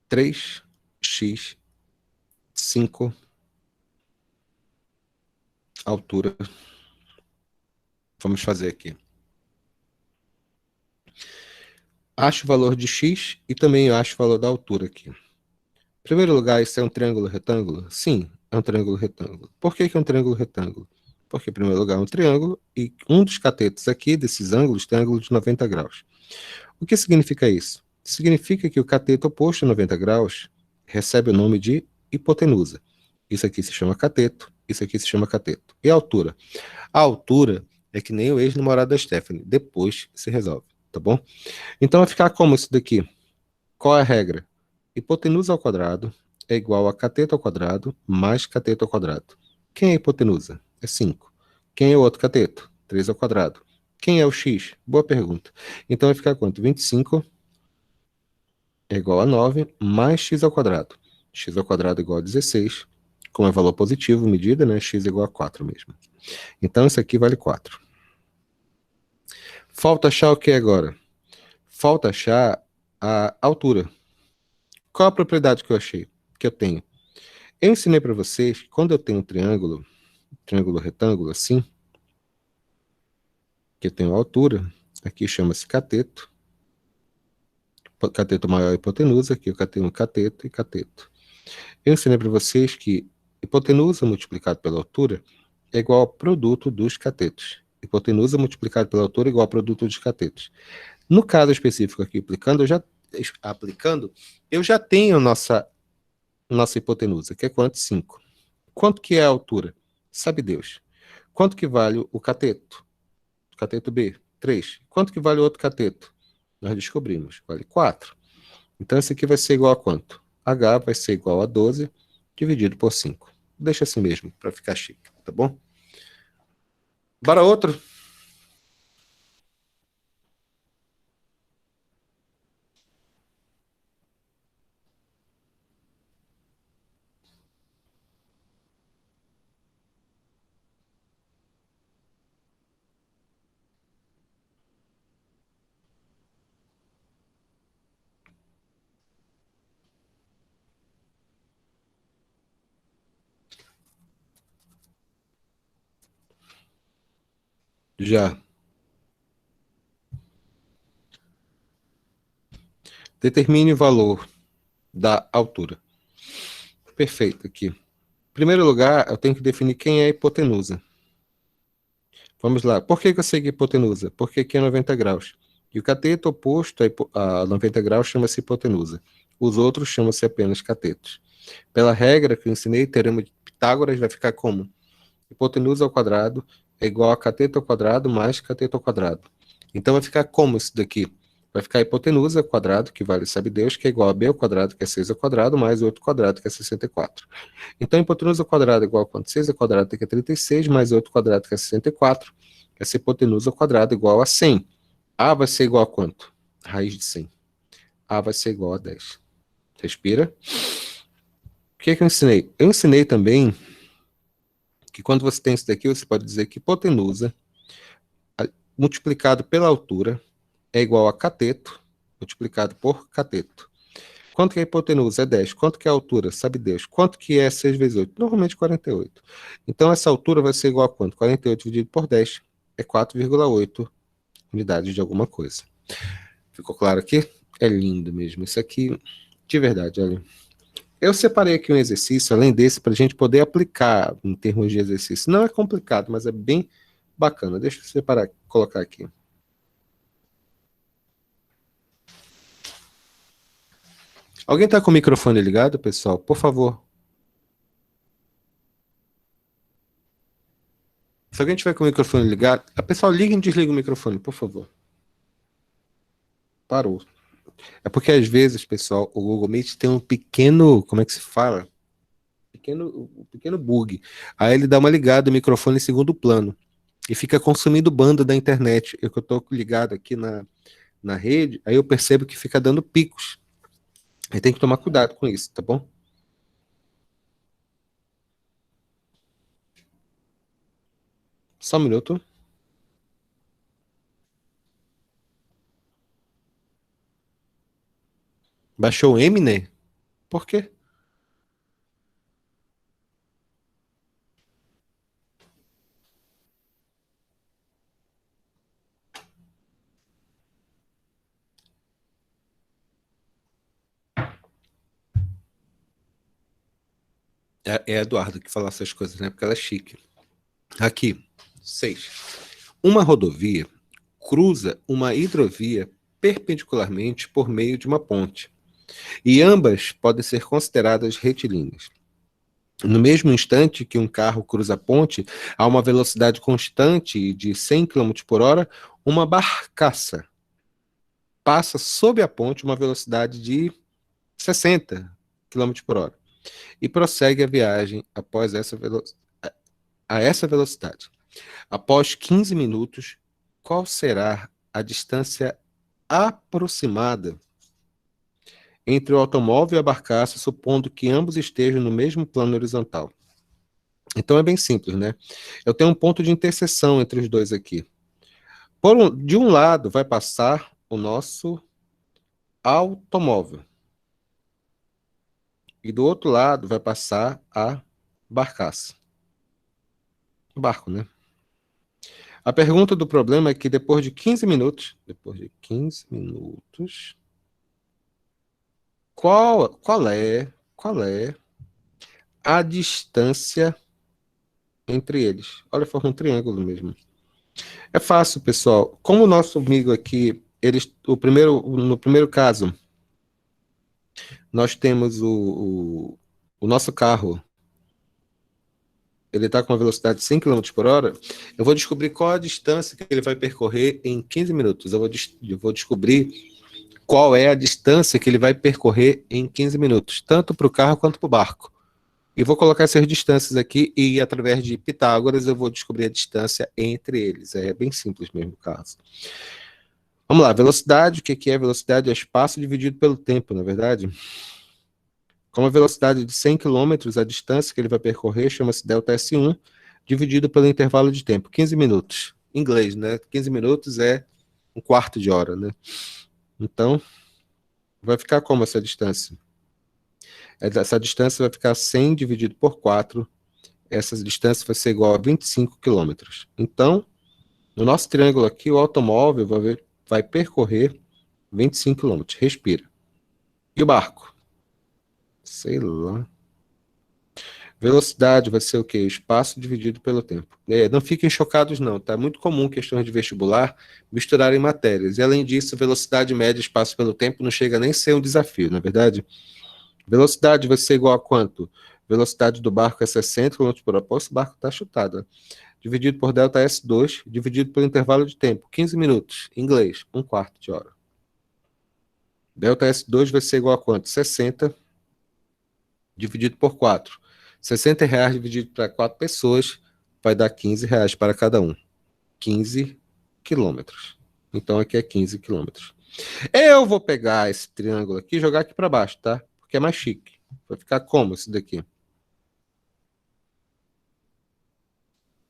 Três x 5 altura. Vamos fazer aqui. Acho o valor de x e também acho o valor da altura aqui. Em primeiro lugar, isso é um triângulo retângulo? Sim, é um triângulo retângulo. Por que é um triângulo retângulo? Porque, em primeiro lugar, é um triângulo e um dos catetos aqui, desses ângulos, tem ângulo de 90 graus. O que significa isso? Significa que o cateto oposto a 90 graus recebe o nome de hipotenusa. Isso aqui se chama cateto, isso aqui se chama cateto. E a altura? A altura é que nem o ex-namorado da Stephanie. Depois se resolve, tá bom? Então vai ficar como isso daqui? Qual é a regra? Hipotenusa ao quadrado é igual a cateto ao quadrado mais cateto ao quadrado. Quem é a hipotenusa? É 5. Quem é o outro cateto? 3 ao quadrado. Quem é o x? Boa pergunta. Então vai ficar quanto? 25 é igual a 9 mais x ao quadrado. X ao quadrado é igual a 16. Como é valor positivo, medida, né? X é igual a 4 mesmo. Então isso aqui vale 4. Falta achar o que agora? Falta achar a altura. Qual a propriedade que eu achei? Que eu tenho? Eu ensinei para vocês que quando eu tenho um triângulo retângulo assim, que eu tenho altura, aqui chama-se cateto maior é hipotenusa, aqui eu tenho cateto e cateto. Eu ensinei para vocês que hipotenusa multiplicado pela altura é igual ao produto dos catetos. Hipotenusa multiplicado pela altura é igual ao produto dos catetos. No caso específico aqui, aplicando, eu já tenho nossa hipotenusa, que é quanto? 5. Quanto que é a altura? Sabe Deus. Quanto que vale o cateto? O cateto B? 3. Quanto que vale o outro cateto? Nós descobrimos. Vale 4. Então, esse aqui vai ser igual a quanto? H vai ser igual a 12 dividido por 5. Deixa assim mesmo, para ficar chique, tá bom? Bora outro? Já. Determine o valor da altura. Perfeito, aqui. Em primeiro lugar, eu tenho que definir quem é a hipotenusa. Vamos lá. Por que eu sei que é hipotenusa? Porque aqui é 90 graus. E o cateto oposto a 90 graus chama-se hipotenusa. Os outros chamam-se apenas catetos. Pela regra que eu ensinei, teorema de Pitágoras vai ficar como? Hipotenusa ao quadrado é igual a cateto ao quadrado mais cateto ao quadrado. Então vai ficar como isso daqui? Vai ficar a hipotenusa ao quadrado, que vale sabe Deus, que é igual a b ao quadrado, que é 6 ao quadrado, mais o outro quadrado, que é 64. Então, a hipotenusa ao quadrado é igual a quanto? 6 ao quadrado, que é 36, mais o outro quadrado, que é 64. Essa hipotenusa ao quadrado é igual a 100. A vai ser igual a quanto? Raiz de 100. A vai ser igual a 10. Respira. O que é que eu ensinei? Eu ensinei também que quando você tem isso daqui, você pode dizer que hipotenusa multiplicado pela altura é igual a cateto multiplicado por cateto. Quanto que é a hipotenusa? É 10. Quanto que é a altura? Sabe Deus. Quanto que é 6 vezes 8? Normalmente 48. Então, essa altura vai ser igual a quanto? 48 dividido por 10 é 4,8 unidades de alguma coisa. Ficou claro aqui? É lindo mesmo. Isso aqui, de verdade, olha. Eu separei aqui um exercício, além desse, para a gente poder aplicar em termos de exercício. Não é complicado, mas é bem bacana. Deixa eu separar, colocar aqui. Alguém está com o microfone ligado, pessoal? Por favor. Se alguém tiver com o microfone ligado, a pessoal liga e desliga o microfone, por favor. Parou. É porque às vezes, pessoal, o Google Meet tem um pequeno, como é que se fala? Um pequeno bug. Aí ele dá uma ligada no microfone em segundo plano e fica consumindo banda da internet. Eu que eu tô ligado aqui na rede, aí eu percebo que fica dando picos. Aí tem que tomar cuidado com isso, tá bom? Só um minuto. Baixou o Eminem? Por quê? É a Eduardo que fala essas coisas, né? Porque ela é chique. Aqui, 6. Uma rodovia cruza uma hidrovia perpendicularmente por meio de uma ponte, e ambas podem ser consideradas retilíneas. No mesmo instante que um carro cruza a ponte, a uma velocidade constante de 100 km por hora, uma barcaça passa sob a ponte uma velocidade de 60 km por hora e prossegue a viagem após a essa velocidade. Após 15 minutos, qual será a distância aproximada entre o automóvel e a barcaça, supondo que ambos estejam no mesmo plano horizontal? Então é bem simples, né? Eu tenho um ponto de interseção entre os dois aqui. De um lado vai passar o nosso automóvel. E do outro lado vai passar a barcaça. O barco, né? A pergunta do problema é que depois de 15 minutos, qual é a distância entre eles. Olha, forma um triângulo mesmo. É fácil, pessoal. Como o nosso amigo aqui, no primeiro caso, nós temos o nosso carro, ele está com uma velocidade de 100 km por hora, eu vou descobrir qual a distância que ele vai percorrer em 15 minutos. Eu vou descobrir qual é a distância que ele vai percorrer em 15 minutos, tanto para o carro quanto para o barco. E vou colocar essas distâncias aqui e, através de Pitágoras, eu vou descobrir a distância entre eles. É bem simples mesmo o caso. Vamos lá, velocidade. O que é velocidade? É espaço dividido pelo tempo, na é verdade? Com a velocidade de 100 km, a distância que ele vai percorrer chama-se ΔS1, dividido pelo intervalo de tempo, 15 minutos. Em inglês, né? 15 minutos é um quarto de hora, né? Então, vai ficar como essa distância? Essa distância vai ficar 100 dividido por 4. Essa distância vai ser igual a 25 quilômetros. Então, no nosso triângulo aqui, o automóvel vai percorrer 25 quilômetros. Respira. E o barco? Sei lá. Velocidade vai ser o quê? Espaço dividido pelo tempo. Não fiquem chocados, não. Tá muito comum questões de vestibular misturarem matérias. E, além disso, velocidade média, espaço pelo tempo, não chega nem a ser um desafio, não é verdade? Velocidade vai ser igual a quanto? Velocidade do barco é 60 km por hora. Pô, esse barco está chutado, né? Dividido por ΔS2, dividido pelo intervalo de tempo, 15 minutos. Em inglês, um quarto de hora. ΔS2 vai ser igual a quanto? 60 dividido por 4. R$ 60 dividido para 4 pessoas vai dar R$ 15 para cada um. 15 quilômetros. Então aqui é 15 quilômetros. Eu vou pegar esse triângulo aqui e jogar aqui para baixo, tá? Porque é mais chique. Vai ficar como esse daqui?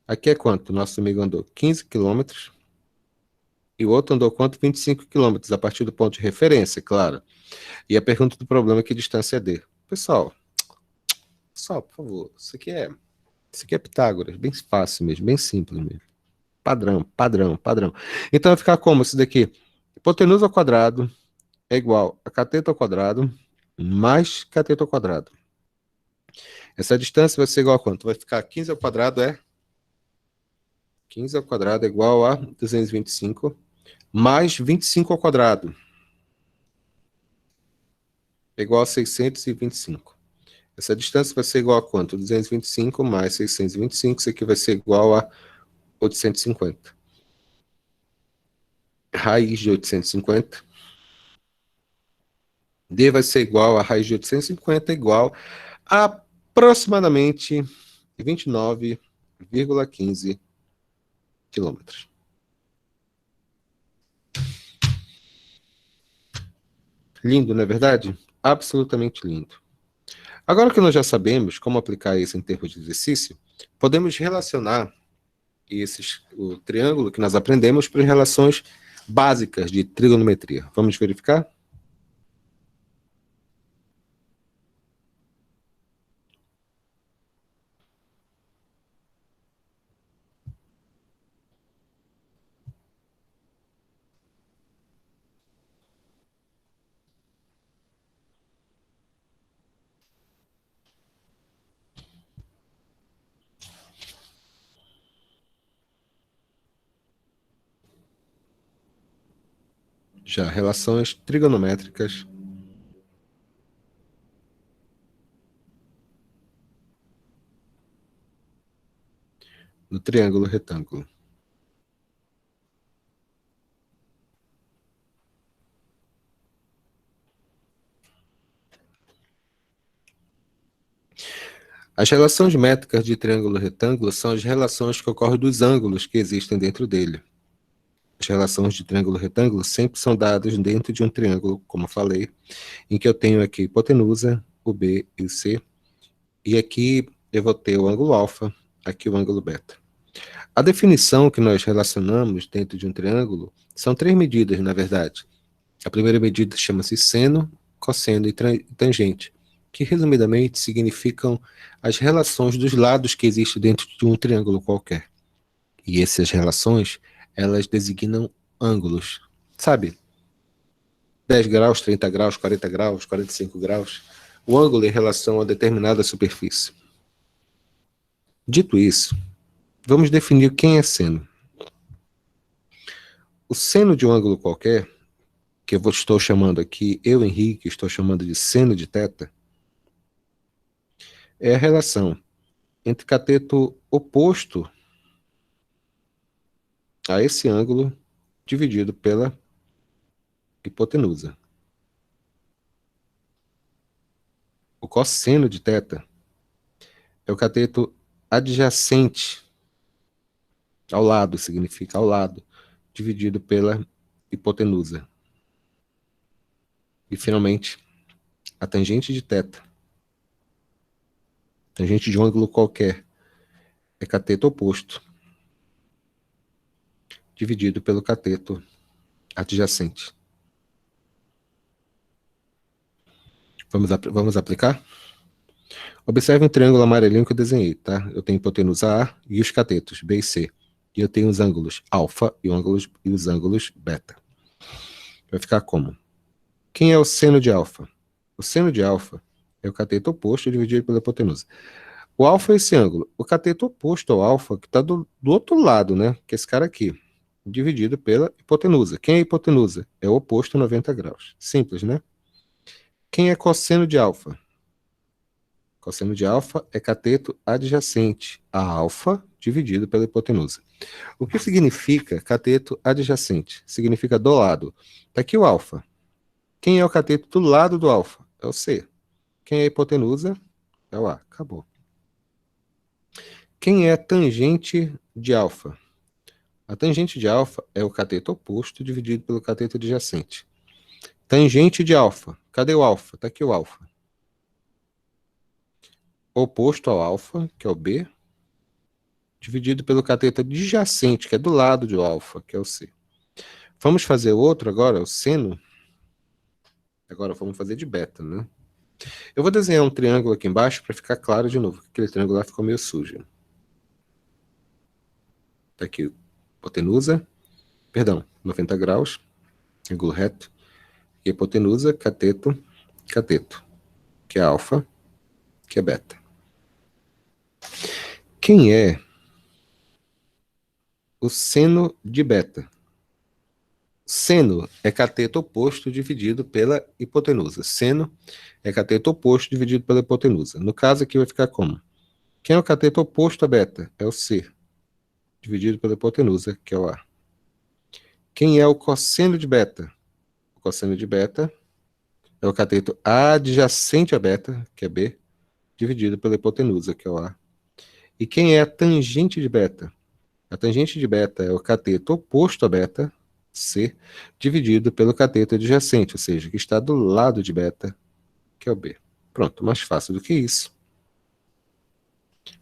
Aqui é quanto? Nosso amigo andou 15 quilômetros. E o outro andou quanto? 25 quilômetros, a partir do ponto de referência, claro. E a pergunta do problema é que distância é D. Pessoal, por favor, isso aqui é Pitágoras, bem fácil mesmo, bem simples mesmo. Padrão, padrão, padrão. Então vai ficar como isso daqui? Hipotenusa ao quadrado é igual a cateto ao quadrado mais cateto ao quadrado. Essa distância vai ser igual a quanto? Vai ficar 15 ao quadrado 15 ao quadrado é igual a 225 mais 25 ao quadrado é igual a 625. Essa distância vai ser igual a quanto? 225 mais 625, isso aqui vai ser igual a 850. Raiz de 850. D vai ser igual a raiz de 850 igual a aproximadamente 29,15 quilômetros. Lindo, não é verdade? Absolutamente lindo. Agora que nós já sabemos como aplicar isso em termos de exercício, podemos relacionar o triângulo que nós aprendemos para relações básicas de trigonometria. Vamos verificar? Já, relações trigonométricas no triângulo retângulo. As relações métricas de triângulo retângulo são as relações que ocorrem dos ângulos que existem dentro dele. As relações de triângulo retângulo sempre são dadas dentro de um triângulo, como eu falei, em que eu tenho aqui hipotenusa, o B e o C, e aqui eu vou ter o ângulo alfa, aqui o ângulo beta. A definição que nós relacionamos dentro de um triângulo são 3 medidas, na verdade. A primeira medida chama-se seno, cosseno e tangente, que resumidamente significam as relações dos lados que existem dentro de um triângulo qualquer. E essas relações, elas designam ângulos, sabe? 10 graus, 30 graus, 40 graus, 45 graus. O ângulo em relação a determinada superfície. Dito isso, vamos definir quem é seno. O seno de um ângulo qualquer, que estou chamando aqui, eu, Henrique, estou chamando de seno de θ, é a relação entre cateto oposto a esse ângulo dividido pela hipotenusa. O cosseno de θ é o cateto adjacente ao lado, significa ao lado, dividido pela hipotenusa. E, finalmente, a tangente de θ, tangente de um ângulo qualquer, é cateto oposto, dividido pelo cateto adjacente. Vamos aplicar? Observe um triângulo amarelinho que eu desenhei, tá? Eu tenho hipotenusa A e os catetos B e C. E eu tenho os ângulos alfa e os ângulos beta. Vai ficar como? Quem é o seno de alfa? O seno de alfa é o cateto oposto dividido pela hipotenusa. O alfa é esse ângulo. O cateto oposto ao alfa, que está do outro lado, né? Que é esse cara aqui, dividido pela hipotenusa. Quem é a hipotenusa? É o oposto a 90 graus. Simples, né? Quem é cosseno de alfa? Cosseno de alfa é cateto adjacente a alfa dividido pela hipotenusa. O que significa cateto adjacente? Significa do lado. Está aqui o alfa. Quem é o cateto do lado do alfa? É o C. Quem é a hipotenusa? É o A. Acabou. Quem é a tangente de alfa? A tangente de alfa é o cateto oposto dividido pelo cateto adjacente. Tangente de alfa. Cadê o alfa? Está aqui o alfa. Oposto ao alfa, que é o B, dividido pelo cateto adjacente, que é do lado do alfa, que é o C. Vamos fazer outro agora, o seno. Agora vamos fazer de beta, né? Eu vou desenhar um triângulo aqui embaixo para ficar claro de novo, porque aquele triângulo lá ficou meio sujo. Tá aqui, hipotenusa, perdão, 90 graus, ângulo reto, e hipotenusa, cateto, cateto, que é alfa, que é beta. Quem é o seno de beta? Seno é cateto oposto dividido pela hipotenusa. Seno é cateto oposto dividido pela hipotenusa. No caso aqui vai ficar como? Quem é o cateto oposto a beta? É o C, dividido pela hipotenusa, que é o A. Quem é o cosseno de beta? O cosseno de beta é o cateto adjacente a beta, que é B, dividido pela hipotenusa, que é o A. E quem é a tangente de beta? A tangente de beta é o cateto oposto a beta, C, dividido pelo cateto adjacente, ou seja, que está do lado de beta, que é o B. Pronto, mais fácil do que isso.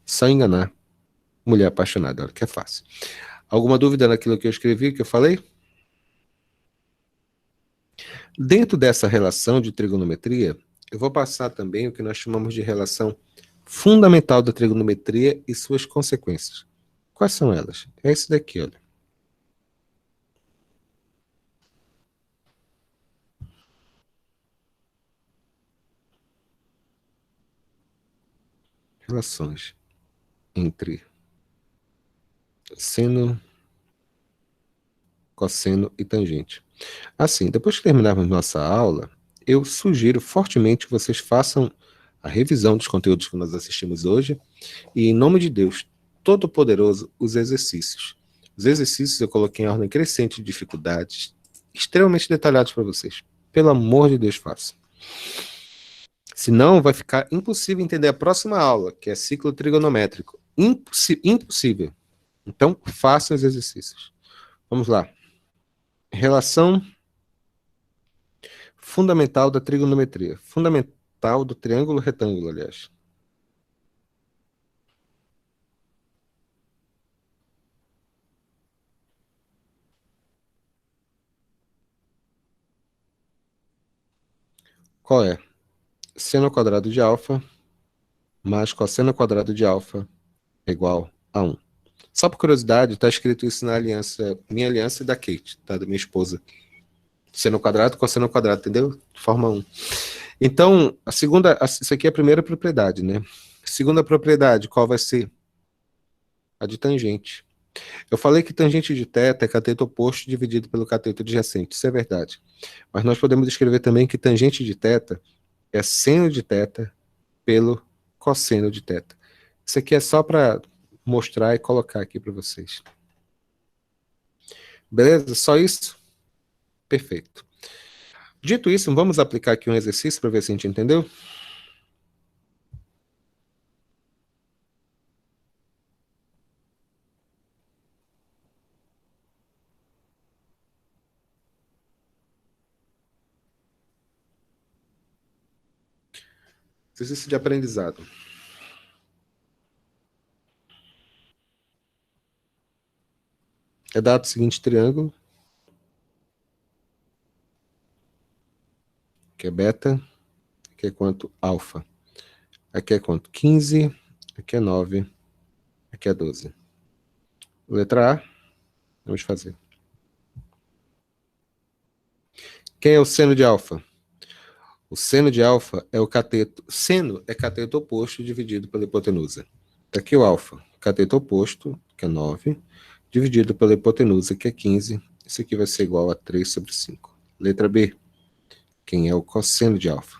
Só enganar mulher apaixonada, olha que é fácil. Alguma dúvida naquilo que eu escrevi, que eu falei? Dentro dessa relação de trigonometria, eu vou passar também o que nós chamamos de relação fundamental da trigonometria e suas consequências. Quais são elas? É esse daqui, olha. Relações entre seno, cosseno e tangente. Assim, depois que terminarmos nossa aula, eu sugiro fortemente que vocês façam a revisão dos conteúdos que nós assistimos hoje e, em nome de Deus Todo-Poderoso, os exercícios. Os exercícios eu coloquei em ordem crescente de dificuldades, extremamente detalhados para vocês. Pelo amor de Deus, façam. Senão vai ficar impossível entender a próxima aula, que é ciclo trigonométrico. Impossível. Então, façam os exercícios. Vamos lá. Relação fundamental da trigonometria. Fundamental do triângulo retângulo, aliás. Qual é? Seno ao quadrado de alfa mais cosseno ao quadrado de alfa é igual a 1. Só por curiosidade, está escrito isso na aliança, minha aliança e da Kate, tá? Da minha esposa. Seno ao quadrado, cosseno ao quadrado, entendeu? Forma 1. Então, isso aqui é a primeira propriedade, né? Segunda propriedade, qual vai ser? a de tangente. Eu falei que tangente de θ é cateto oposto dividido pelo cateto adjacente. Isso é verdade. Mas nós podemos escrever também que tangente de θ é seno de θ pelo cosseno de θ. Isso aqui é só para mostrar e colocar aqui para vocês. Beleza? Só isso? Perfeito. Dito isso, vamos aplicar aqui um exercício para ver se a gente entendeu? Exercício de aprendizado. É dado o seguinte triângulo, que é beta, aqui é quanto alfa. Aqui é quanto? 15, aqui é 9, aqui é 12. Letra A, vamos fazer. Quem é o seno de alfa? O seno de alfa é o cateto. Seno é cateto oposto dividido pela hipotenusa. Tá aqui o alfa, cateto oposto, que é 9, dividido pela hipotenusa, que é 15. Isso aqui vai ser igual a 3 sobre 5. Letra B. Quem é o cosseno de alfa?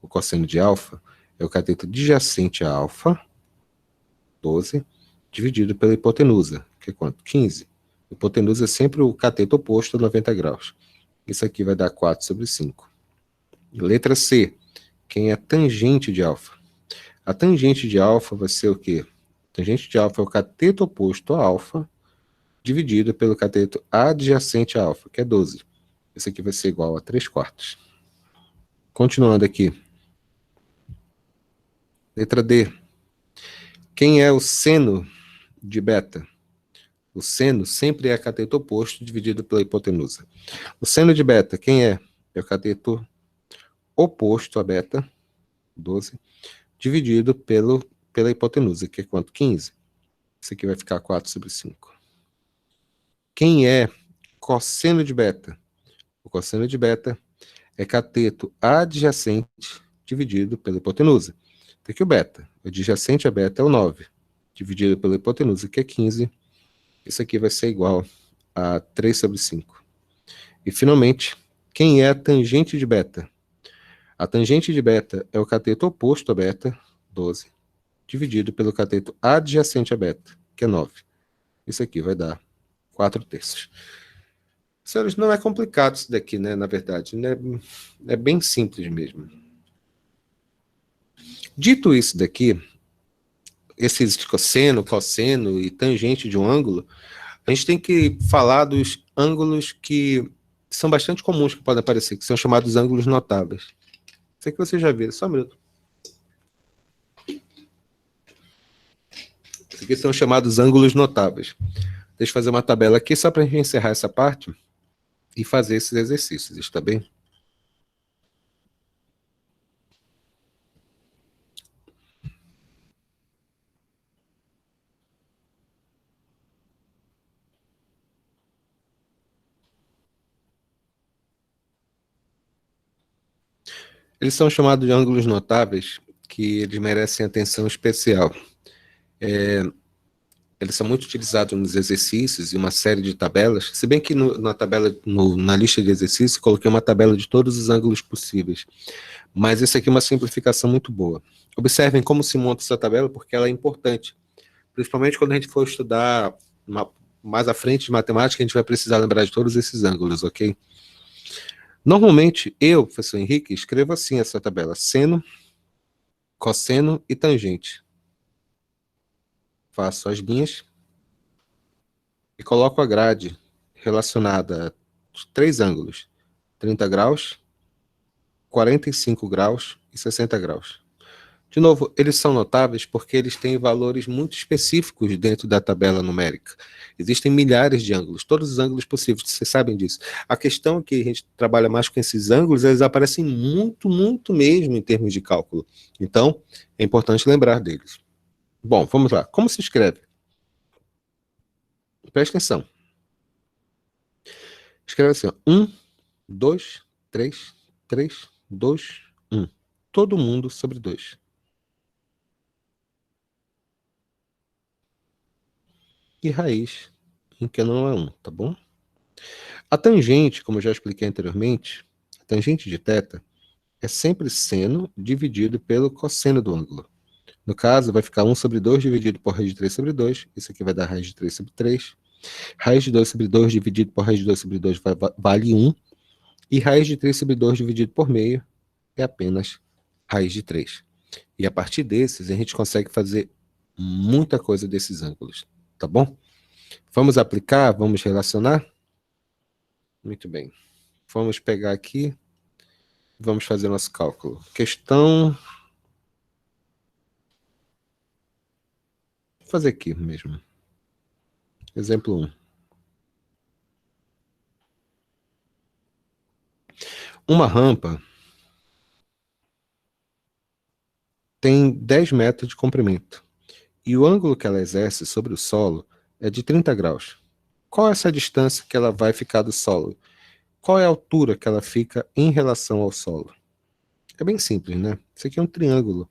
O cosseno de alfa é o cateto adjacente a alfa, 12, dividido pela hipotenusa, que é quanto? 15. Hipotenusa é sempre o cateto oposto a 90 graus. Isso aqui vai dar 4 sobre 5. Letra C. Quem é tangente de alfa? A tangente de alfa vai ser o quê? A tangente de alfa é o cateto oposto a alfa, dividido pelo cateto adjacente a alfa, que é 12. Isso aqui vai ser igual a 3 quartos. Continuando aqui. Letra D. Quem é o seno de beta? O seno sempre é cateto oposto dividido pela hipotenusa. O seno de beta, quem é? É o cateto oposto a beta, 12, dividido pela hipotenusa, que é quanto? 15. Isso aqui vai ficar 4 sobre 5. Quem é cosseno de beta? O cosseno de beta é cateto adjacente dividido pela hipotenusa. Tem aqui o beta. O adjacente a beta é o 9, dividido pela hipotenusa, que é 15. Isso aqui vai ser igual a 3 sobre 5. E, finalmente, quem é a tangente de beta? A tangente de beta é o cateto oposto a beta, 12, dividido pelo cateto adjacente a beta, que é 9. Isso aqui vai dar 4 terços. Senhores, não é complicado isso daqui, né? Na verdade, né? É bem simples mesmo. Dito isso daqui, esses cosseno, cosseno e tangente de um ângulo, a gente tem que falar dos ângulos que são bastante comuns que podem aparecer, que são chamados ângulos notáveis. Sei que vocês já viram, só um minuto. Esses aqui são chamados ângulos notáveis. Deixa eu fazer uma tabela aqui só para a gente encerrar essa parte e fazer esses exercícios, está bem? Eles são chamados de ângulos notáveis, que eles merecem atenção especial. Eles são muito utilizados nos exercícios e uma série de tabelas, se bem que na tabela, na lista de exercícios, coloquei uma tabela de todos os ângulos possíveis. Mas essa aqui é uma simplificação muito boa. Observem como se monta essa tabela, porque ela é importante. Principalmente quando a gente for estudar mais à frente de matemática, a gente vai precisar lembrar de todos esses ângulos, ok? Normalmente, eu, professor Henrique, escrevo assim essa tabela: seno, cosseno e tangente. Faço as linhas e coloco a grade relacionada a 3 ângulos: 30 graus, 45 graus e 60 graus. De novo, eles são notáveis porque eles têm valores muito específicos dentro da tabela numérica. Existem milhares de ângulos, todos os ângulos possíveis, vocês sabem disso. A questão é que a gente trabalha mais com esses ângulos, eles aparecem muito, muito mesmo em termos de cálculo. Então, é importante lembrar deles. Bom, vamos lá. Como se escreve? Presta atenção. Escreve assim, ó, 1, 2, 3, 3, 2, 1. Todo mundo sobre 2. e raiz em que não é 1, tá bom? A tangente, como eu já expliquei anteriormente, a tangente de θ é sempre seno dividido pelo cosseno do ângulo. No caso, vai ficar 1 sobre 2 dividido por raiz de 3 sobre 2. Isso aqui vai dar raiz de 3 sobre 3. Raiz de 2 sobre 2 dividido por raiz de 2 sobre 2 vale 1. E raiz de 3 sobre 2 dividido por meio é apenas raiz de 3. E a partir desses, a gente consegue fazer muita coisa desses ângulos, tá bom? Vamos aplicar, vamos relacionar? Muito bem. Vamos pegar aqui, vamos fazer nosso cálculo. Questão... Vou fazer aqui mesmo. Exemplo 1. Uma rampa tem 10 metros de comprimento e o ângulo que ela exerce sobre o solo é de 30 graus. Qual é essa distância que ela vai ficar do solo? Qual é a altura que ela fica em relação ao solo? É bem simples, né? Isso aqui é um triângulo.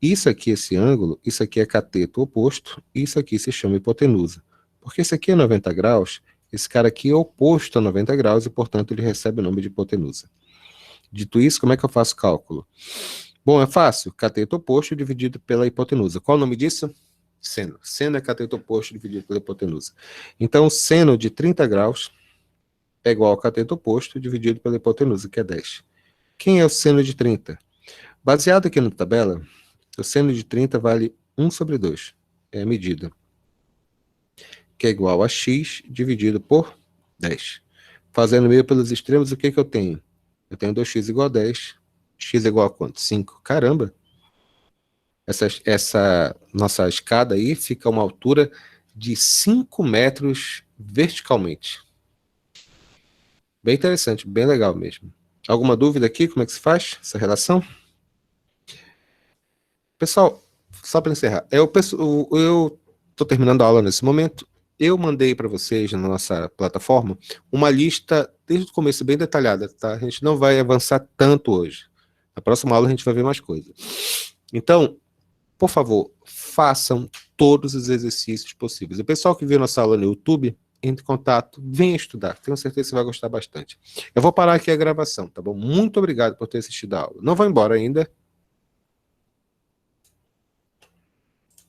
Isso aqui, esse ângulo, isso aqui é cateto oposto, e isso aqui se chama hipotenusa. Porque esse aqui é 90 graus, esse cara aqui é oposto a 90 graus e, portanto, ele recebe o nome de hipotenusa. Dito isso, como é que eu faço o cálculo? Bom, é fácil. Cateto oposto dividido pela hipotenusa. Qual o nome disso? Seno. Seno é cateto oposto dividido pela hipotenusa. Então, o seno de 30 graus é igual ao cateto oposto dividido pela hipotenusa, que é 10. Quem é o seno de 30? Baseado aqui na tabela, o seno de 30 vale 1 sobre 2. É a medida. Que é igual a x dividido por 10. Fazendo meio pelos extremos, o que eu tenho? Eu tenho 2x igual a 10. X é igual a quanto? 5. Caramba! Essa nossa escada aí fica a uma altura de 5 metros verticalmente. Bem interessante, bem legal mesmo. Alguma dúvida aqui? Como é que se faz essa relação? Pessoal, só para encerrar, eu estou terminando a aula nesse momento. Eu mandei para vocês na nossa plataforma uma lista desde o começo bem detalhada, tá? A gente não vai avançar tanto hoje. Na próxima aula a gente vai ver mais coisas. Então, por favor, façam todos os exercícios possíveis. O pessoal que viu nossa aula no YouTube, entre em contato, venha estudar. Tenho certeza que você vai gostar bastante. Eu vou parar aqui a gravação, tá bom? Muito obrigado por ter assistido a aula. Não vou embora ainda.